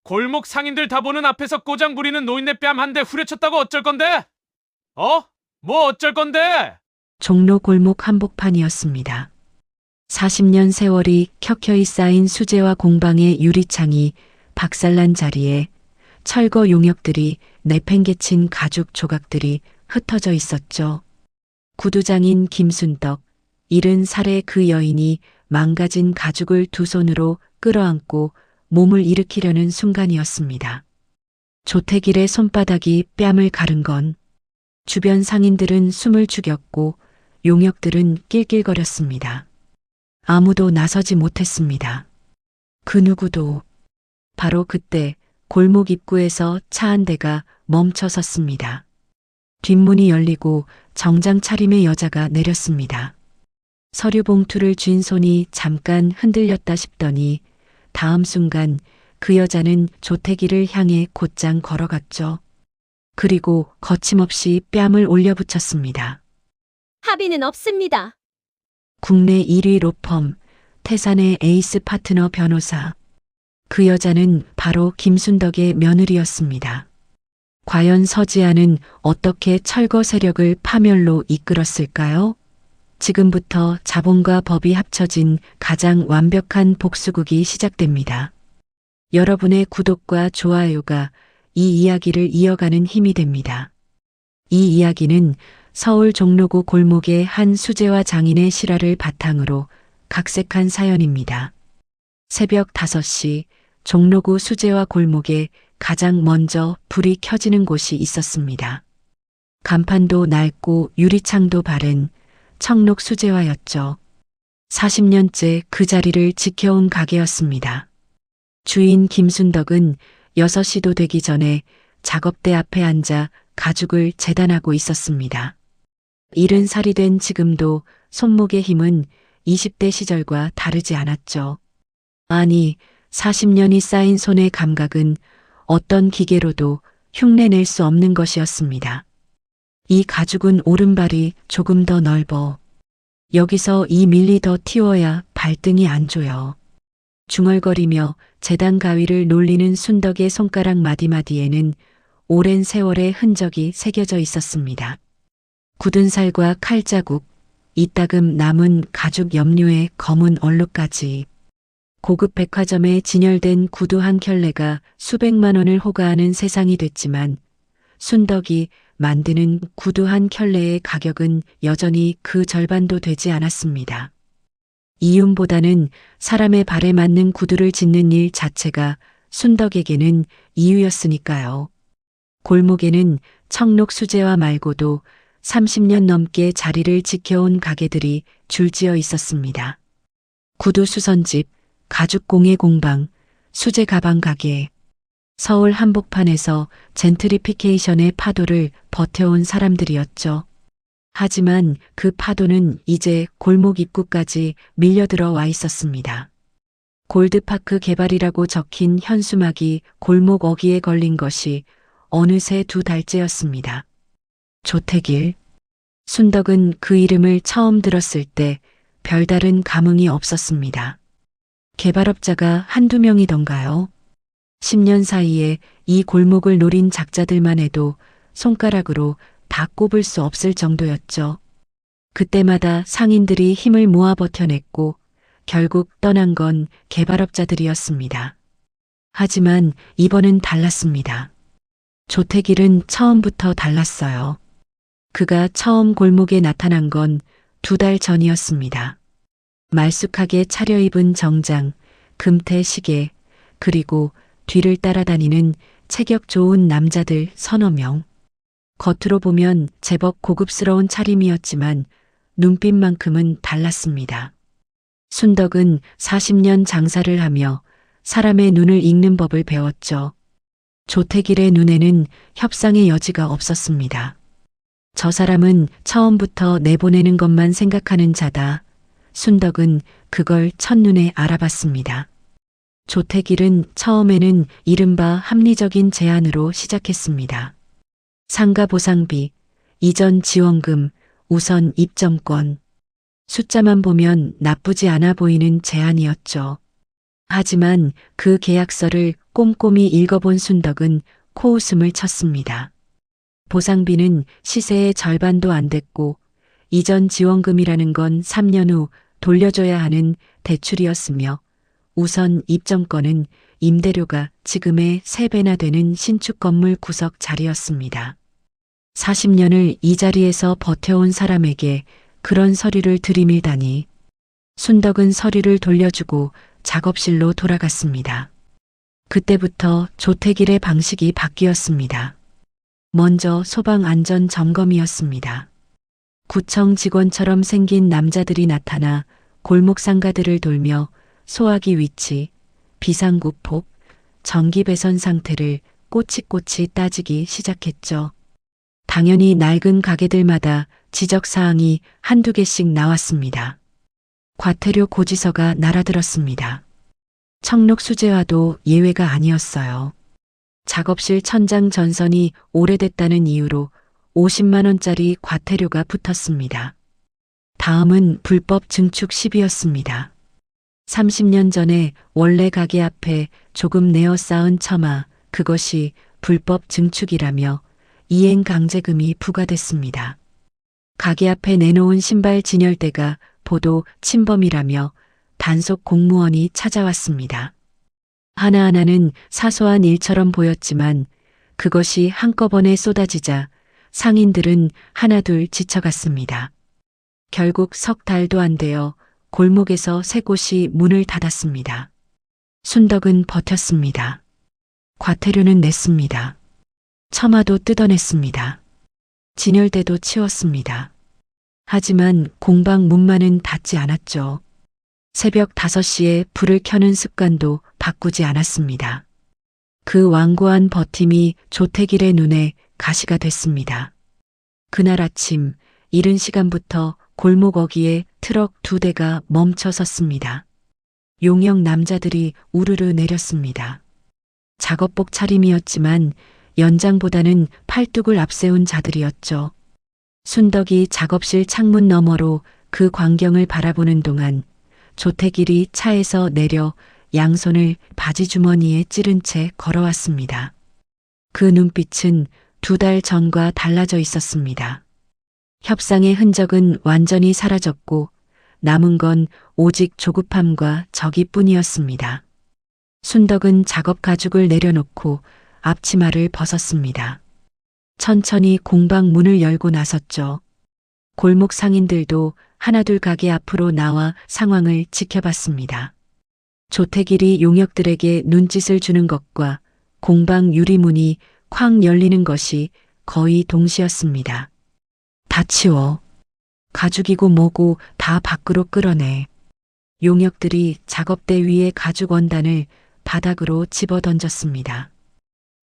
골목 상인들 다 보는 앞에서 꼬장 부리는 노인네 뺨 한 대 후려쳤다고 어쩔 건데? 뭐 어쩔 건데? 종로 골목 한복판이었습니다. 40년 세월이 켜켜이 쌓인 수제화 공방의 유리창이 박살난 자리에 철거 용역들이 내팽개친 가죽 조각들이 흩어져 있었죠. 구두장인 김순덕, 70살의 그 여인이 망가진 가죽을 두 손으로 끌어안고 몸을 일으키려는 순간이었습니다. 조태길의 손바닥이 뺨을 가른 건 주변 상인들은 숨을 죽였고 용역들은 낄낄거렸습니다. 아무도 나서지 못했습니다. 그 누구도. 바로 그때 골목 입구에서 차 한 대가 멈춰 섰습니다. 뒷문이 열리고 정장 차림의 여자가 내렸습니다. 서류 봉투를 쥔 손이 잠깐 흔들렸다 싶더니 다음 순간 그 여자는 조태기를 향해 곧장 걸어갔죠. 그리고 거침없이 뺨을 올려붙였습니다. 합의는 없습니다. 국내 1위 로펌, 태산의 에이스 파트너 변호사. 그 여자는 바로 김순덕의 며느리였습니다. 과연 서지아는 어떻게 철거 세력을 파멸로 이끌었을까요? 지금부터 자본과 법이 합쳐진 가장 완벽한 복수극이 시작됩니다. 여러분의 구독과 좋아요가 이 이야기를 이어가는 힘이 됩니다. 이 이야기는 서울 종로구 골목의 한 수제화 장인의 실화를 바탕으로 각색한 사연입니다. 새벽 5시 종로구 수제화 골목에 가장 먼저 불이 켜지는 곳이 있었습니다. 간판도 낡고 유리창도 바른 청록 수제화였죠. 40년째 그 자리를 지켜온 가게였습니다. 주인 김순덕은 6시도 되기 전에 작업대 앞에 앉아 가죽을 재단하고 있었습니다. 70살이 된 지금도 손목의 힘은 20대 시절과 다르지 않았죠. 아니, 40년이 쌓인 손의 감각은 어떤 기계로도 흉내낼 수 없는 것이었습니다. 이 가죽은 오른발이 조금 더 넓어. 여기서 2mm 더 틔워야 발등이 안 조여. 중얼거리며 재단 가위를 놀리는 순덕의 손가락 마디마디에는 오랜 세월의 흔적이 새겨져 있었습니다. 굳은 살과 칼자국, 이따금 남은 가죽 염료의 검은 얼룩까지. 고급 백화점에 진열된 구두 한 켤레가 수백만 원을 호가하는 세상이 됐지만 순덕이 만드는 구두 한 켤레의 가격은 여전히 그 절반도 되지 않았습니다. 이윤보다는 사람의 발에 맞는 구두를 짓는 일 자체가 순덕에게는 이유였으니까요. 골목에는 청록 수제화 말고도 30년 넘게 자리를 지켜온 가게들이 줄지어 있었습니다. 구두 수선집, 가죽 공예 공방, 수제 가방 가게. 서울 한복판에서 젠트리피케이션의 파도를 버텨온 사람들이었죠. 하지만 그 파도는 이제 골목 입구까지 밀려들어 와 있었습니다. 골드파크 개발이라고 적힌 현수막이 골목 어귀에 걸린 것이 어느새 2달째였습니다. 조태길. 순덕은 그 이름을 처음 들었을 때 별다른 감흥이 없었습니다. 개발업자가 한두 명이던가요? 10년 사이에 이 골목을 노린 작자들만 해도 손가락으로 다 꼽을 수 없을 정도였죠. 그때마다 상인들이 힘을 모아 버텨냈고 결국 떠난 건 개발업자들이었습니다. 하지만 이번은 달랐습니다. 조태길은 처음부터 달랐어요. 그가 처음 골목에 나타난 건 2달 전이었습니다. 말쑥하게 차려입은 정장, 금태 시계, 그리고 뒤를 따라다니는 체격 좋은 남자들 서너 명. 겉으로 보면 제법 고급스러운 차림이었지만 눈빛만큼은 달랐습니다. 순덕은 40년 장사를 하며 사람의 눈을 읽는 법을 배웠죠. 조태길의 눈에는 협상의 여지가 없었습니다. 저 사람은 처음부터 내보내는 것만 생각하는 자다. 순덕은 그걸 첫눈에 알아봤습니다. 조태길은 처음에는 이른바 합리적인 제안으로 시작했습니다. 상가 보상비, 이전 지원금, 우선 입점권. 숫자만 보면 나쁘지 않아 보이는 제안이었죠. 하지만 그 계약서를 꼼꼼히 읽어본 순덕은 코웃음을 쳤습니다. 보상비는 시세의 절반도 안 됐고 이전 지원금이라는 건 3년 후 돌려줘야 하는 대출이었으며 우선 입점권은 임대료가 지금의 3배나 되는 신축 건물 구석 자리였습니다. 40년을 이 자리에서 버텨온 사람에게 그런 서류를 들이밀다니. 순덕은 서류를 돌려주고 작업실로 돌아갔습니다. 그때부터 조태길의 방식이 바뀌었습니다. 먼저 소방 안전 점검이었습니다. 구청 직원처럼 생긴 남자들이 나타나 골목 상가들을 돌며 소화기 위치, 비상구 폭, 전기 배선 상태를 꼬치꼬치 따지기 시작했죠. 당연히 낡은 가게들마다 지적사항이 한두 개씩 나왔습니다. 과태료 고지서가 날아들었습니다. 청록 수제화도 예외가 아니었어요. 작업실 천장 전선이 오래됐다는 이유로 50만 원짜리 과태료가 붙었습니다. 다음은 불법 증축 시비였습니다. 30년 전에 원래 가게 앞에 조금 내어 쌓은 처마, 그것이 불법 증축이라며 이행 강제금이 부과됐습니다. 가게 앞에 내놓은 신발 진열대가 보도 침범이라며 단속 공무원이 찾아왔습니다. 하나하나는 사소한 일처럼 보였지만 그것이 한꺼번에 쏟아지자 상인들은 하나둘 지쳐갔습니다. 결국 석 달도 안 되어 골목에서 세 곳이 문을 닫았습니다. 순덕은 버텼습니다. 과태료는 냈습니다. 처마도 뜯어냈습니다. 진열대도 치웠습니다. 하지만 공방 문만은 닫지 않았죠. 새벽 5시에 불을 켜는 습관도 바꾸지 않았습니다. 그 완고한 버팀이 조태길의 눈에 가시가 됐습니다. 그날 아침 이른 시간부터 골목 어귀에 트럭 2대가 멈춰 섰습니다. 용역 남자들이 우르르 내렸습니다. 작업복 차림이었지만 연장보다는 팔뚝을 앞세운 자들이었죠. 순덕이 작업실 창문 너머로 그 광경을 바라보는 동안 조태길이 차에서 내려 양손을 바지 주머니에 찌른 채 걸어왔습니다. 그 눈빛은 2달 전과 달라져 있었습니다. 협상의 흔적은 완전히 사라졌고 남은 건 오직 조급함과 적이뿐이었습니다. 순덕은 작업 가죽을 내려놓고 앞치마를 벗었습니다. 천천히 공방 문을 열고 나섰죠. 골목 상인들도 하나둘 가게 앞으로 나와 상황을 지켜봤습니다. 조태길이 용역들에게 눈짓을 주는 것과 공방 유리문이 쾅 열리는 것이 거의 동시였습니다. 다 치워. 가죽이고 뭐고 다 밖으로 끌어내. 용역들이 작업대 위에 가죽 원단을 바닥으로 집어던졌습니다.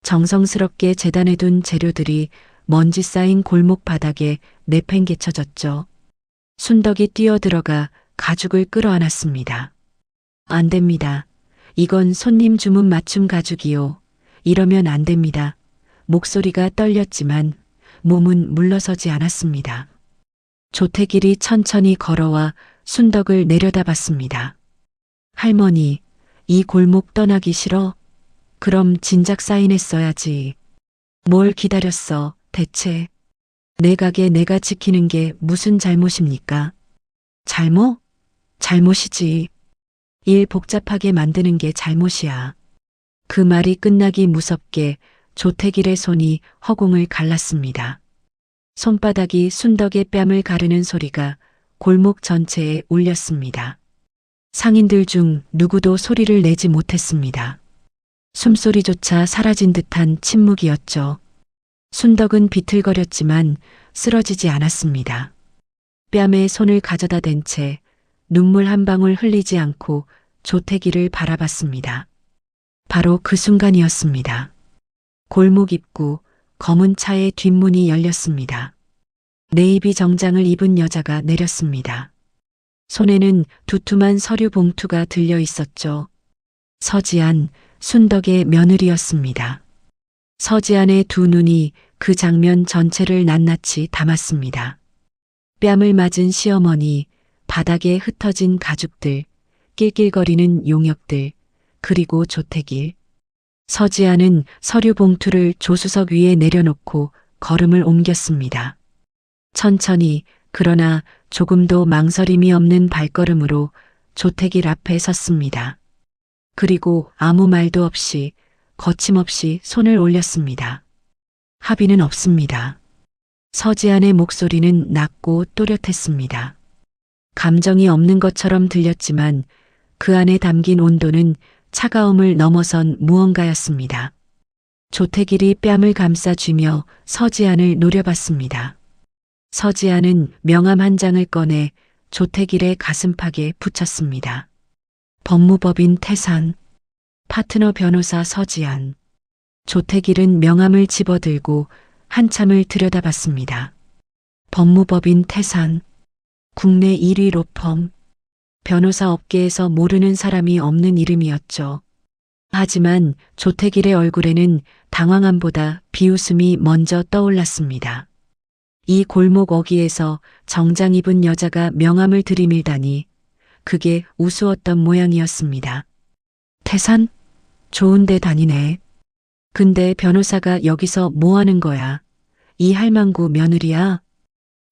정성스럽게 재단해둔 재료들이 먼지 쌓인 골목 바닥에 내팽개쳐졌죠. 순덕이 뛰어들어가 가죽을 끌어안았습니다. 안 됩니다. 이건 손님 주문 맞춤 가죽이요. 이러면 안 됩니다. 목소리가 떨렸지만 몸은 물러서지 않았습니다. 조태길이 천천히 걸어와 순덕을 내려다봤습니다. 할머니, 이 골목 떠나기 싫어? 그럼 진작 사인했어야지. 뭘 기다렸어, 대체? 내 가게 내가 지키는 게 무슨 잘못입니까? 잘못? 잘못이지. 일 복잡하게 만드는 게 잘못이야. 그 말이 끝나기 무섭게 조태길의 손이 허공을 갈랐습니다. 손바닥이 순덕의 뺨을 가르는 소리가 골목 전체에 울렸습니다. 상인들 중 누구도 소리를 내지 못했습니다. 숨소리조차 사라진 듯한 침묵이었죠. 순덕은 비틀거렸지만 쓰러지지 않았습니다. 뺨에 손을 가져다 댄 채 눈물 한 방울 흘리지 않고 조태길을 바라봤습니다. 바로 그 순간이었습니다. 골목 입구 검은 차의 뒷문이 열렸습니다. 네이비 정장을 입은 여자가 내렸습니다. 손에는 두툼한 서류 봉투가 들려 있었죠. 서지안, 순덕의 며느리였습니다. 서지안의 두 눈이 그 장면 전체를 낱낱이 담았습니다. 뺨을 맞은 시어머니, 바닥에 흩어진 가죽들, 낄낄거리는 용역들, 그리고 조태길. 서지아는 서류 봉투를 조수석 위에 내려놓고 걸음을 옮겼습니다. 천천히 그러나 조금도 망설임이 없는 발걸음으로 조태길 앞에 섰습니다. 그리고 아무 말도 없이 거침없이 손을 올렸습니다. 합의는 없습니다. 서지안의 목소리는 낮고 또렷했습니다. 감정이 없는 것처럼 들렸지만 그 안에 담긴 온도는 차가움을 넘어선 무언가였습니다. 조태길이 뺨을 감싸쥐며 서지안을 노려봤습니다. 서지안은 명함 한 장을 꺼내 조태길의 가슴팍에 붙였습니다. 법무법인 태산, 파트너 변호사 서지안. 조태길은 명함을 집어들고 한참을 들여다봤습니다. 법무법인 태산, 국내 1위 로펌, 변호사 업계에서 모르는 사람이 없는 이름이었죠. 하지만 조태길의 얼굴에는 당황함보다 비웃음이 먼저 떠올랐습니다. 이 골목 어귀에서 정장 입은 여자가 명함을 들이밀다니 그게 우스웠던 모양이었습니다. 태산? 좋은 데 다니네. 근데 변호사가 여기서 뭐 하는 거야? 이 할망구 며느리야?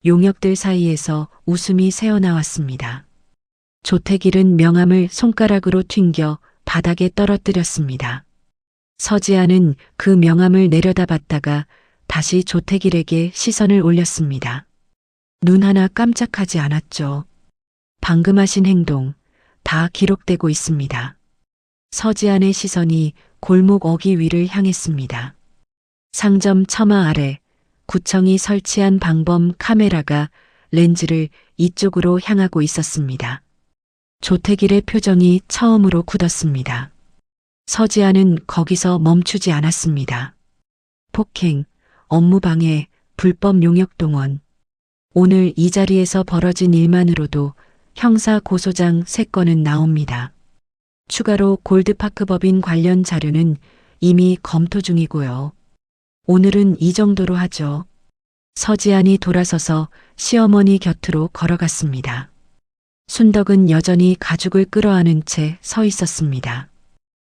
용역들 사이에서 웃음이 새어나왔습니다. 조태길은 명함을 손가락으로 튕겨 바닥에 떨어뜨렸습니다. 서지아는 그 명함을 내려다봤다가 다시 조태길에게 시선을 올렸습니다. 눈 하나 깜짝하지 않았죠. 방금 하신 행동 다 기록되고 있습니다. 서지안의 시선이 골목 어귀 위를 향했습니다. 상점 처마 아래 구청이 설치한 방범 카메라가 렌즈를 이쪽으로 향하고 있었습니다. 조태길의 표정이 처음으로 굳었습니다. 서지아는 거기서 멈추지 않았습니다. 폭행, 업무방해, 불법 용역동원. 오늘 이 자리에서 벌어진 일만으로도 형사 고소장 3건은 나옵니다. 추가로 골드파크법인 관련 자료는 이미 검토 중이고요. 오늘은 이 정도로 하죠. 서지안이 돌아서서 시어머니 곁으로 걸어갔습니다. 순덕은 여전히 가죽을 끌어안은 채 서 있었습니다.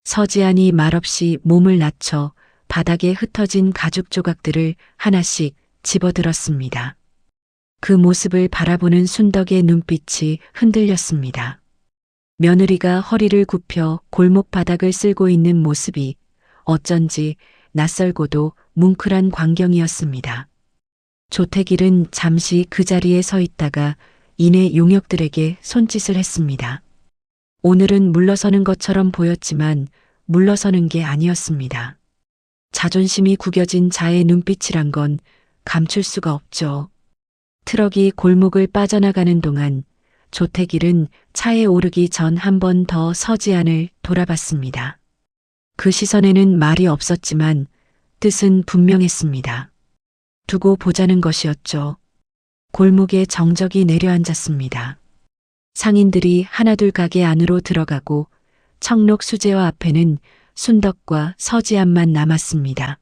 서지안이 말없이 몸을 낮춰 바닥에 흩어진 가죽 조각들을 하나씩 집어들었습니다. 그 모습을 바라보는 순덕의 눈빛이 흔들렸습니다. 며느리가 허리를 굽혀 골목 바닥을 쓸고 있는 모습이 어쩐지 낯설고도 뭉클한 광경이었습니다. 조태길은 잠시 그 자리에 서 있다가 이내 용역들에게 손짓을 했습니다. 오늘은 물러서는 것처럼 보였지만 물러서는 게 아니었습니다. 자존심이 구겨진 자의 눈빛이란 건 감출 수가 없죠. 트럭이 골목을 빠져나가는 동안 조태길은 차에 오르기 전 한 번 더 서지안을 돌아봤습니다. 그 시선에는 말이 없었지만 뜻은 분명했습니다. 두고 보자는 것이었죠. 골목에 정적이 내려앉았습니다. 상인들이 하나둘 가게 안으로 들어가고 청록 수제화 앞에는 순덕과 서지안만 남았습니다.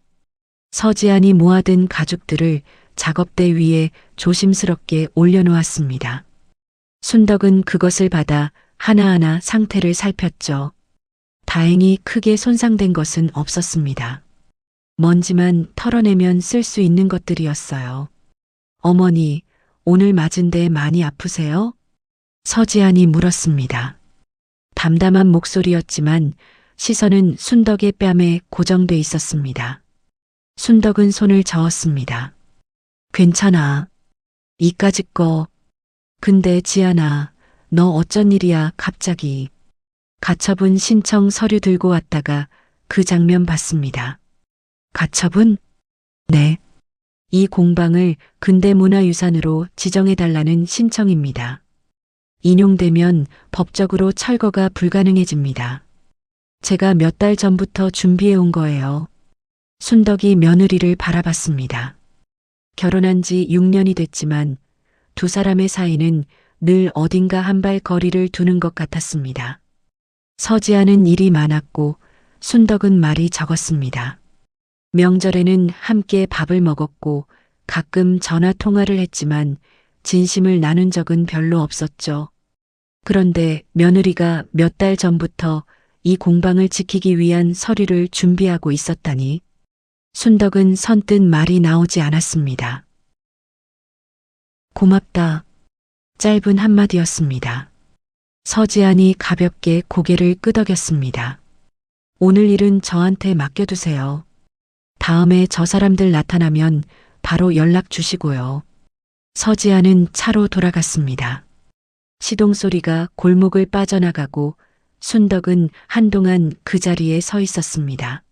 서지안이 모아둔 가죽들을 작업대 위에 조심스럽게 올려놓았습니다. 순덕은 그것을 받아 하나하나 상태를 살폈죠. 다행히 크게 손상된 것은 없었습니다. 먼지만 털어내면 쓸 수 있는 것들이었어요. 어머니, 오늘 맞은 데 많이 아프세요? 서지안이 물었습니다. 담담한 목소리였지만 시선은 순덕의 뺨에 고정돼 있었습니다. 순덕은 손을 저었습니다. 괜찮아. 이까짓 거. 근데 지안아, 너 어쩐 일이야 갑자기. 가처분 신청 서류 들고 왔다가 그 장면 봤습니다. 가처분? 네. 이 공방을 근대문화유산으로 지정해달라는 신청입니다. 인용되면 법적으로 철거가 불가능해집니다. 제가 몇 달 전부터 준비해 온 거예요. 순덕이 며느리를 바라봤습니다. 결혼한 지 6년이 됐지만 두 사람의 사이는 늘 어딘가 한 발 거리를 두는 것 같았습니다. 서지아는 일이 많았고 순덕은 말이 적었습니다. 명절에는 함께 밥을 먹었고 가끔 전화 통화를 했지만 진심을 나눈 적은 별로 없었죠. 그런데 며느리가 몇 달 전부터 이 공방을 지키기 위한 서류를 준비하고 있었다니. 순덕은 선뜻 말이 나오지 않았습니다. 고맙다. 짧은 한마디였습니다. 서지안이 가볍게 고개를 끄덕였습니다. 오늘 일은 저한테 맡겨두세요. 다음에 저 사람들 나타나면 바로 연락 주시고요. 서지안은 차로 돌아갔습니다. 시동 소리가 골목을 빠져나가고 순덕은 한동안 그 자리에 서 있었습니다.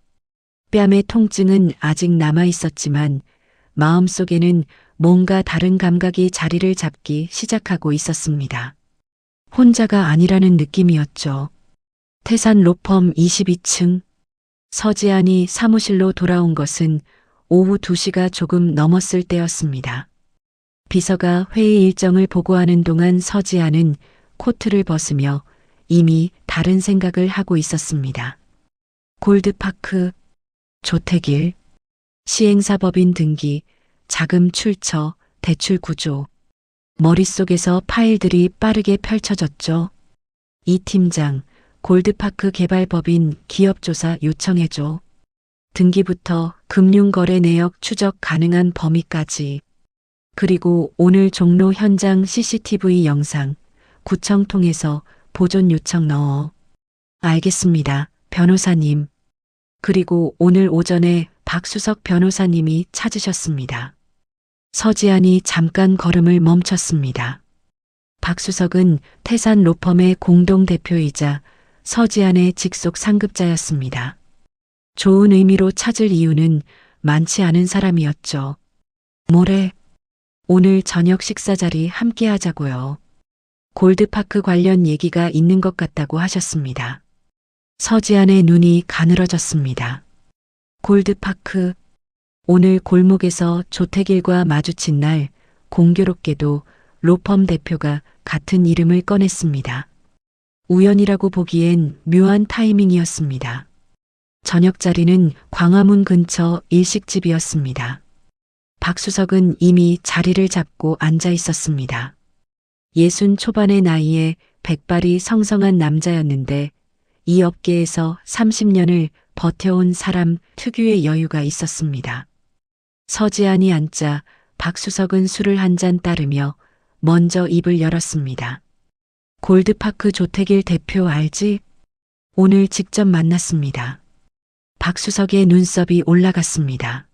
뺨의 통증은 아직 남아 있었지만 마음속에는 뭔가 다른 감각이 자리를 잡기 시작하고 있었습니다. 혼자가 아니라는 느낌이었죠. 태산 로펌 22층. 서지안이 사무실로 돌아온 것은 오후 2시가 조금 넘었을 때였습니다. 비서가 회의 일정을 보고하는 동안 서지안은 코트를 벗으며 이미 다른 생각을 하고 있었습니다. 골드파크, 조태길, 시행사법인 등기, 자금 출처, 대출 구조. 머릿속에서 파일들이 빠르게 펼쳐졌죠. 이 팀장, 골드파크 개발법인 기업조사 요청해줘. 등기부터 금융거래 내역 추적 가능한 범위까지. 그리고 오늘 종로 현장 CCTV 영상, 구청 통해서 보존 요청 넣어. 알겠습니다, 변호사님. 그리고 오늘 오전에 박수석 변호사님이 찾으셨습니다. 서지안이 잠깐 걸음을 멈췄습니다. 박수석은 태산 로펌의 공동대표이자 서지안의 직속 상급자였습니다. 좋은 의미로 찾을 이유는 많지 않은 사람이었죠. 모레, 오늘 저녁 식사 자리 함께 하자고요. 골드파크 관련 얘기가 있는 것 같다고 하셨습니다. 서지안의 눈이 가늘어졌습니다. 골드파크. 오늘 골목에서 조태길과 마주친 날 공교롭게도 로펌 대표가 같은 이름을 꺼냈습니다. 우연이라고 보기엔 묘한 타이밍이었습니다. 저녁 자리는 광화문 근처 일식집이었습니다. 박수석은 이미 자리를 잡고 앉아 있었습니다. 60 초반의 나이에 백발이 성성한 남자였는데 이 업계에서 30년을 버텨온 사람 특유의 여유가 있었습니다. 서지안이 앉자 박수석은 술을 한 잔 따르며 먼저 입을 열었습니다. 골드파크 조태길 대표 알지? 오늘 직접 만났습니다. 박수석의 눈썹이 올라갔습니다.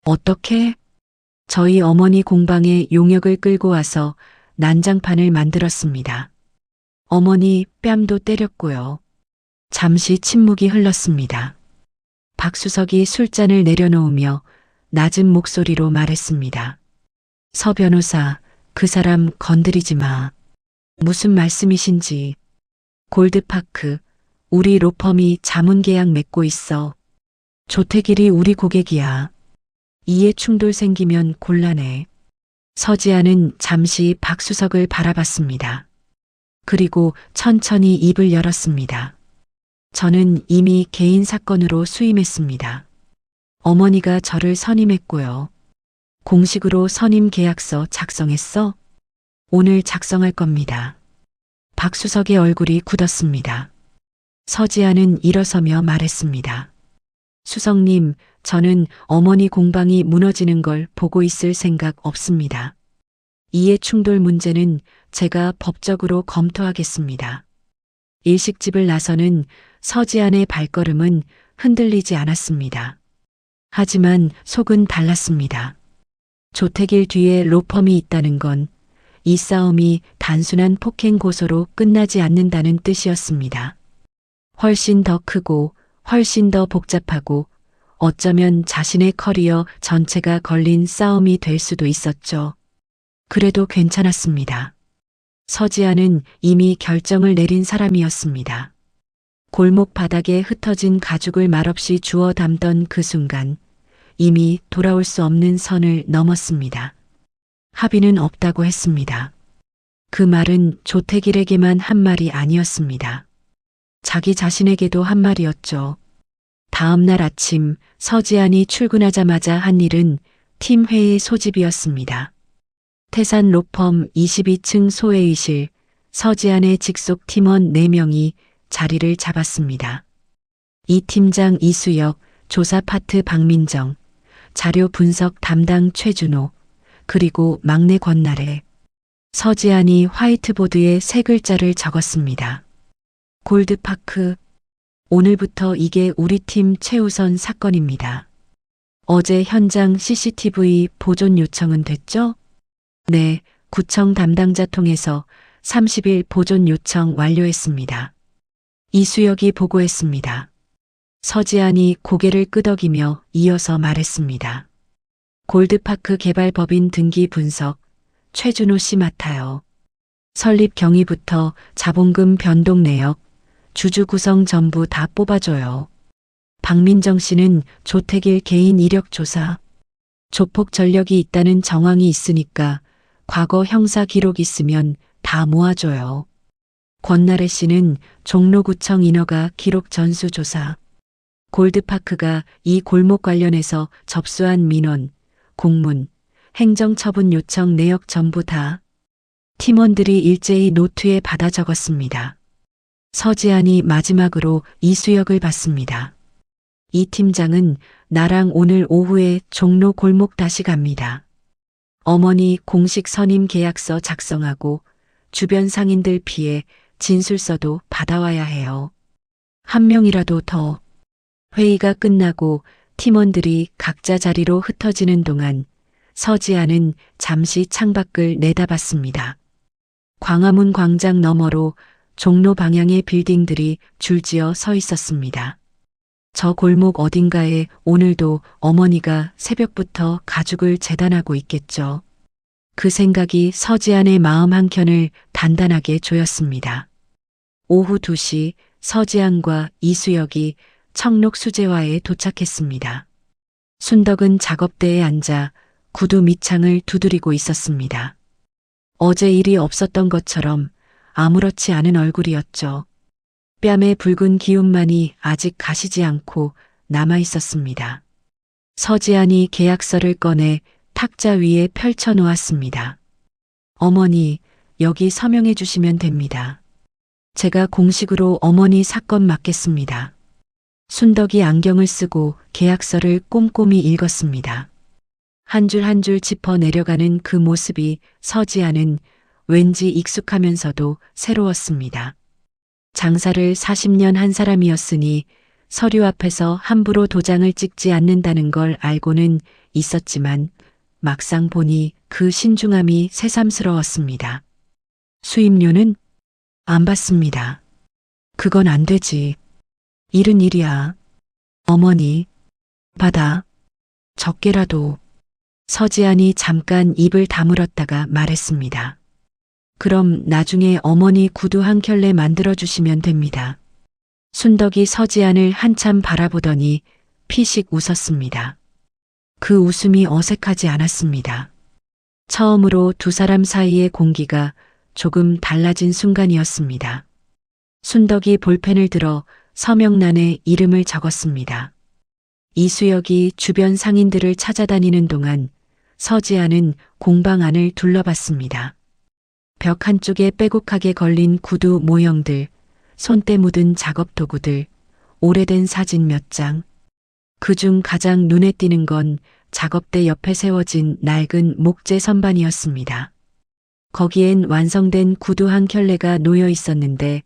어떻게? 저희 어머니 공방에 용역을 끌고 와서 난장판을 만들었습니다. 어머니 뺨도 때렸고요. 잠시 침묵이 흘렀습니다. 박수석이 술잔을 내려놓으며 낮은 목소리로 말했습니다. 서 변호사, 그 사람 건드리지 마. 무슨 말씀이신지. 골드파크, 우리 로펌이 자문계약 맺고 있어. 조태길이 우리 고객이야. 이해 충돌 생기면 곤란해. 서지안은 잠시 박수석을 바라봤습니다. 그리고 천천히 입을 열었습니다. 저는 이미 개인 사건으로 수임했습니다. 어머니가 저를 선임했고요. 공식으로 선임 계약서 작성했어? 오늘 작성할 겁니다. 박수석의 얼굴이 굳었습니다. 서지안은 일어서며 말했습니다. 수석님, 저는 어머니 공방이 무너지는 걸 보고 있을 생각 없습니다. 이해 충돌 문제는 제가 법적으로 검토하겠습니다. 일식집을 나서는 서지안의 발걸음은 흔들리지 않았습니다. 하지만 속은 달랐습니다. 조태길 뒤에 로펌이 있다는 건 이 싸움이 단순한 폭행 고소로 끝나지 않는다는 뜻이었습니다. 훨씬 더 크고 훨씬 더 복잡하고 어쩌면 자신의 커리어 전체가 걸린 싸움이 될 수도 있었죠. 그래도 괜찮았습니다. 서지안은 이미 결정을 내린 사람이었습니다. 골목 바닥에 흩어진 가죽을 말없이 주워 담던 그 순간 이미 돌아올 수 없는 선을 넘었습니다. 합의는 없다고 했습니다. 그 말은 조태길에게만 한 말이 아니었습니다. 자기 자신에게도 한 말이었죠. 다음 날 아침 서지안이 출근하자마자 한 일은 팀 회의 소집이었습니다. 태산 로펌 22층 소회의실, 서지안의 직속 팀원 4명이 자리를 잡았습니다. 이 팀장 이수혁, 조사 파트 박민정, 자료 분석 담당 최준호, 그리고 막내 권나래. 서지안이 화이트보드에 세 글자를 적었습니다. 골드파크. 오늘부터 이게 우리 팀 최우선 사건입니다. 어제 현장 CCTV 보존 요청은 됐죠? 네, 구청 담당자 통해서 30일 보존 요청 완료했습니다. 이수혁이 보고했습니다. 서지안이 고개를 끄덕이며 이어서 말했습니다. 골드파크 개발법인 등기 분석, 최준호 씨 맡아요. 설립 경위부터 자본금 변동 내역, 주주 구성 전부 다 뽑아줘요. 박민정 씨는 조택일 개인 이력 조사, 조폭 전력이 있다는 정황이 있으니까 과거 형사 기록 있으면 다 모아줘요. 권나래 씨는 종로구청 인허가 기록 전수 조사, 골드파크가 이 골목 관련해서 접수한 민원, 공문, 행정처분 요청 내역 전부 다 팀원들이 일제히 노트에 받아 적었습니다. 서지안이 마지막으로 이수혁을 받습니다. 이 팀장은 나랑 오늘 오후에 종로 골목 다시 갑니다. 어머니 공식 선임 계약서 작성하고 주변 상인들 피해 진술서도 받아와야 해요. 한 명이라도 더. 회의가 끝나고 팀원들이 각자 자리로 흩어지는 동안 서지안은 잠시 창밖을 내다봤습니다. 광화문 광장 너머로 종로 방향의 빌딩들이 줄지어 서 있었습니다. 저 골목 어딘가에 오늘도 어머니가 새벽부터 가죽을 재단하고 있겠죠. 그 생각이 서지안의 마음 한켠을 단단하게 조였습니다. 오후 2시 서지안과 이수혁이 청록 수제화에 도착했습니다. 순덕은 작업대에 앉아 구두 밑창을 두드리고 있었습니다. 어제 일이 없었던 것처럼 아무렇지 않은 얼굴이었죠. 뺨에 붉은 기운만이 아직 가시지 않고 남아 있었습니다. 서지안이 계약서를 꺼내 탁자 위에 펼쳐 놓았습니다. 어머니, 여기 서명해 주시면 됩니다. 제가 공식으로 어머니 사건 맡겠습니다. 순덕이 안경을 쓰고 계약서를 꼼꼼히 읽었습니다. 한 줄 한 줄 짚어 내려가는 그 모습이 서지안은 왠지 익숙하면서도 새로웠습니다. 장사를 40년 한 사람이었으니 서류 앞에서 함부로 도장을 찍지 않는다는 걸 알고는 있었지만 막상 보니 그 신중함이 새삼스러웠습니다. 수임료는 안 받습니다. 그건 안 되지. 일은 일이야. 어머니, 받아. 적게라도. 서지안이 잠깐 입을 다물었다가 말했습니다. 그럼 나중에 어머니 구두 한 켤레 만들어 주시면 됩니다. 순덕이 서지안을 한참 바라보더니 피식 웃었습니다. 그 웃음이 어색하지 않았습니다. 처음으로 두 사람 사이의 공기가 조금 달라진 순간이었습니다. 순덕이 볼펜을 들어 서명란에 이름을 적었습니다. 이수혁이 주변 상인들을 찾아다니는 동안 서지안은 공방 안을 둘러봤습니다. 벽 한쪽에 빼곡하게 걸린 구두 모형들, 손때 묻은 작업 도구들, 오래된 사진 몇 장. 그중 가장 눈에 띄는 건 작업대 옆에 세워진 낡은 목재 선반이었습니다. 거기엔 완성된 구두 한 켤레가 놓여 있었는데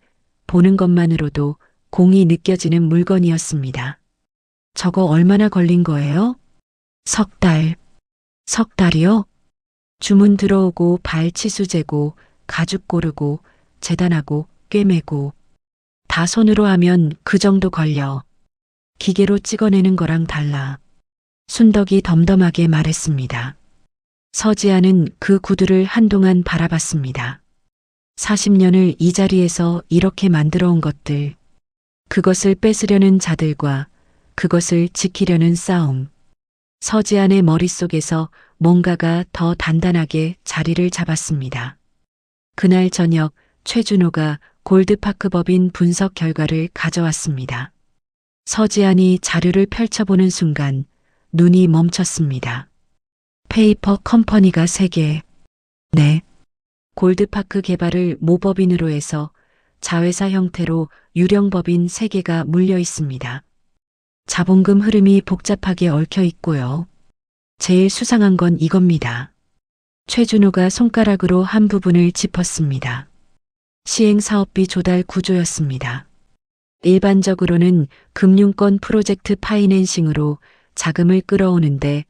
보는 것만으로도 공이 느껴지는 물건이었습니다. 저거 얼마나 걸린 거예요? 석 달. 석 달이요? 주문 들어오고 발 치수 재고 가죽 고르고 재단하고 꿰매고 다 손으로 하면 그 정도 걸려. 기계로 찍어내는 거랑 달라. 순덕이 덤덤하게 말했습니다. 서지안은 그 구두를 한동안 바라봤습니다. 40년을 이 자리에서 이렇게 만들어 온 것들. 그것을 뺏으려는 자들과 그것을 지키려는 싸움. 서지안의 머릿속에서 뭔가가 더 단단하게 자리를 잡았습니다. 그날 저녁 최준호가 골드파크 법인 분석 결과를 가져왔습니다. 서지안이 자료를 펼쳐보는 순간 눈이 멈췄습니다. 페이퍼 컴퍼니가 3개. 네. 골드파크 개발을 모법인으로 해서 자회사 형태로 유령법인 3개가 물려 있습니다. 자본금 흐름이 복잡하게 얽혀 있고요. 제일 수상한 건 이겁니다. 최준호가 손가락으로 한 부분을 짚었습니다. 시행사업비 조달 구조였습니다. 일반적으로는 금융권 프로젝트 파이낸싱으로 자금을 끌어오는데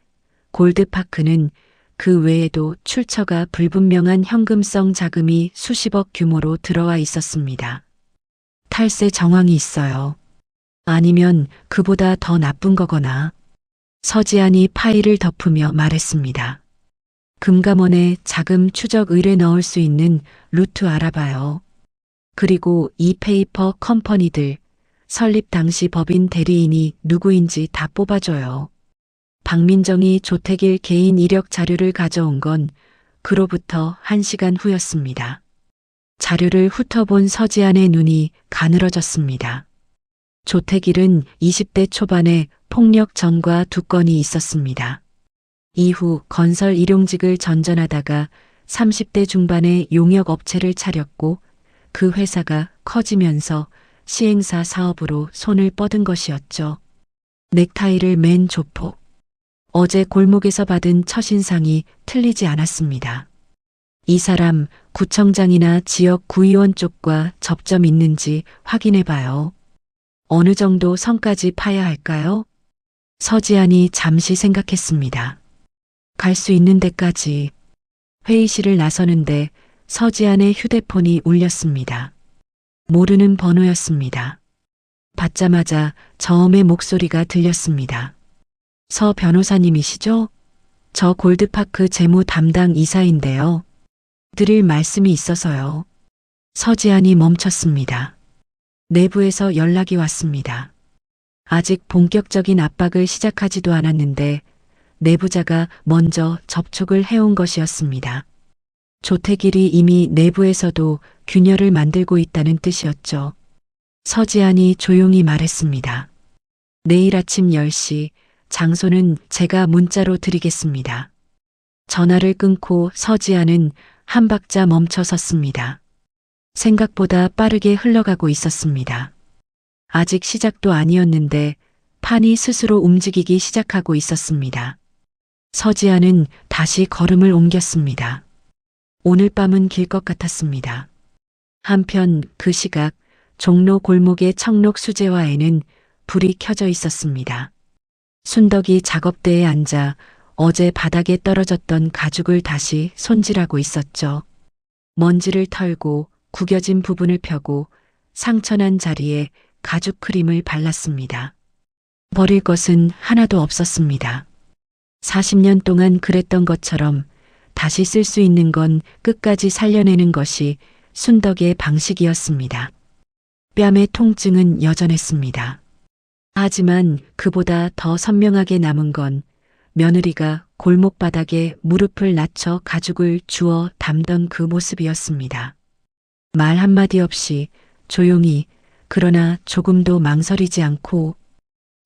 골드파크는 그 외에도 출처가 불분명한 현금성 자금이 수십억 규모로 들어와 있었습니다. 탈세 정황이 있어요. 아니면 그보다 더 나쁜 거거나. 서지안이 파일을 덮으며 말했습니다. 금감원에 자금 추적 의뢰 넣을 수 있는 루트 알아봐요. 그리고 이 페이퍼 컴퍼니들 설립 당시 법인 대리인이 누구인지 다 뽑아줘요. 박민정이 조태길 개인 이력 자료를 가져온 건 그로부터 1시간 후였습니다. 자료를 훑어본 서지안의 눈이 가늘어졌습니다. 조태길은 20대 초반에 폭력 전과 2건이 있었습니다. 이후 건설 일용직을 전전하다가 30대 중반에 용역 업체를 차렸고 그 회사가 커지면서 시행사 사업으로 손을 뻗은 것이었죠. 넥타이를 맨 조폭. 어제 골목에서 받은 첫인상이 틀리지 않았습니다. 이 사람 구청장이나 지역 구의원 쪽과 접점 있는지 확인해 봐요. 어느 정도 선까지 파야 할까요? 서지안이 잠시 생각했습니다. 갈 수 있는 데까지. 회의실을 나서는데 서지안의 휴대폰이 울렸습니다. 모르는 번호였습니다. 받자마자 저음의 목소리가 들렸습니다. 서 변호사님이시죠? 저 골드파크 재무 담당 이사인데요. 드릴 말씀이 있어서요. 서지안이 멈췄습니다. 내부에서 연락이 왔습니다. 아직 본격적인 압박을 시작하지도 않았는데 내부자가 먼저 접촉을 해온 것이었습니다. 조태길이 이미 내부에서도 균열을 만들고 있다는 뜻이었죠. 서지안이 조용히 말했습니다. 내일 아침 10시 장소는 제가 문자로 드리겠습니다. 전화를 끊고 서지안은 한 박자 멈춰 섰습니다. 생각보다 빠르게 흘러가고 있었습니다. 아직 시작도 아니었는데 판이 스스로 움직이기 시작하고 있었습니다. 서지안은 다시 걸음을 옮겼습니다. 오늘 밤은 길 것 같았습니다. 한편 그 시각 종로 골목의 청록 수제화에는 불이 켜져 있었습니다. 순덕이 작업대에 앉아 어제 바닥에 떨어졌던 가죽을 다시 손질하고 있었죠. 먼지를 털고 구겨진 부분을 펴고 상처난 자리에 가죽 크림을 발랐습니다. 버릴 것은 하나도 없었습니다. 40년 동안 그랬던 것처럼 다시 쓸 수 있는 건 끝까지 살려내는 것이 순덕의 방식이었습니다. 뺨의 통증은 여전했습니다. 하지만 그보다 더 선명하게 남은 건 며느리가 골목바닥에 무릎을 낮춰 가죽을 주워 담던 그 모습이었습니다. 말 한마디 없이 조용히 그러나 조금도 망설이지 않고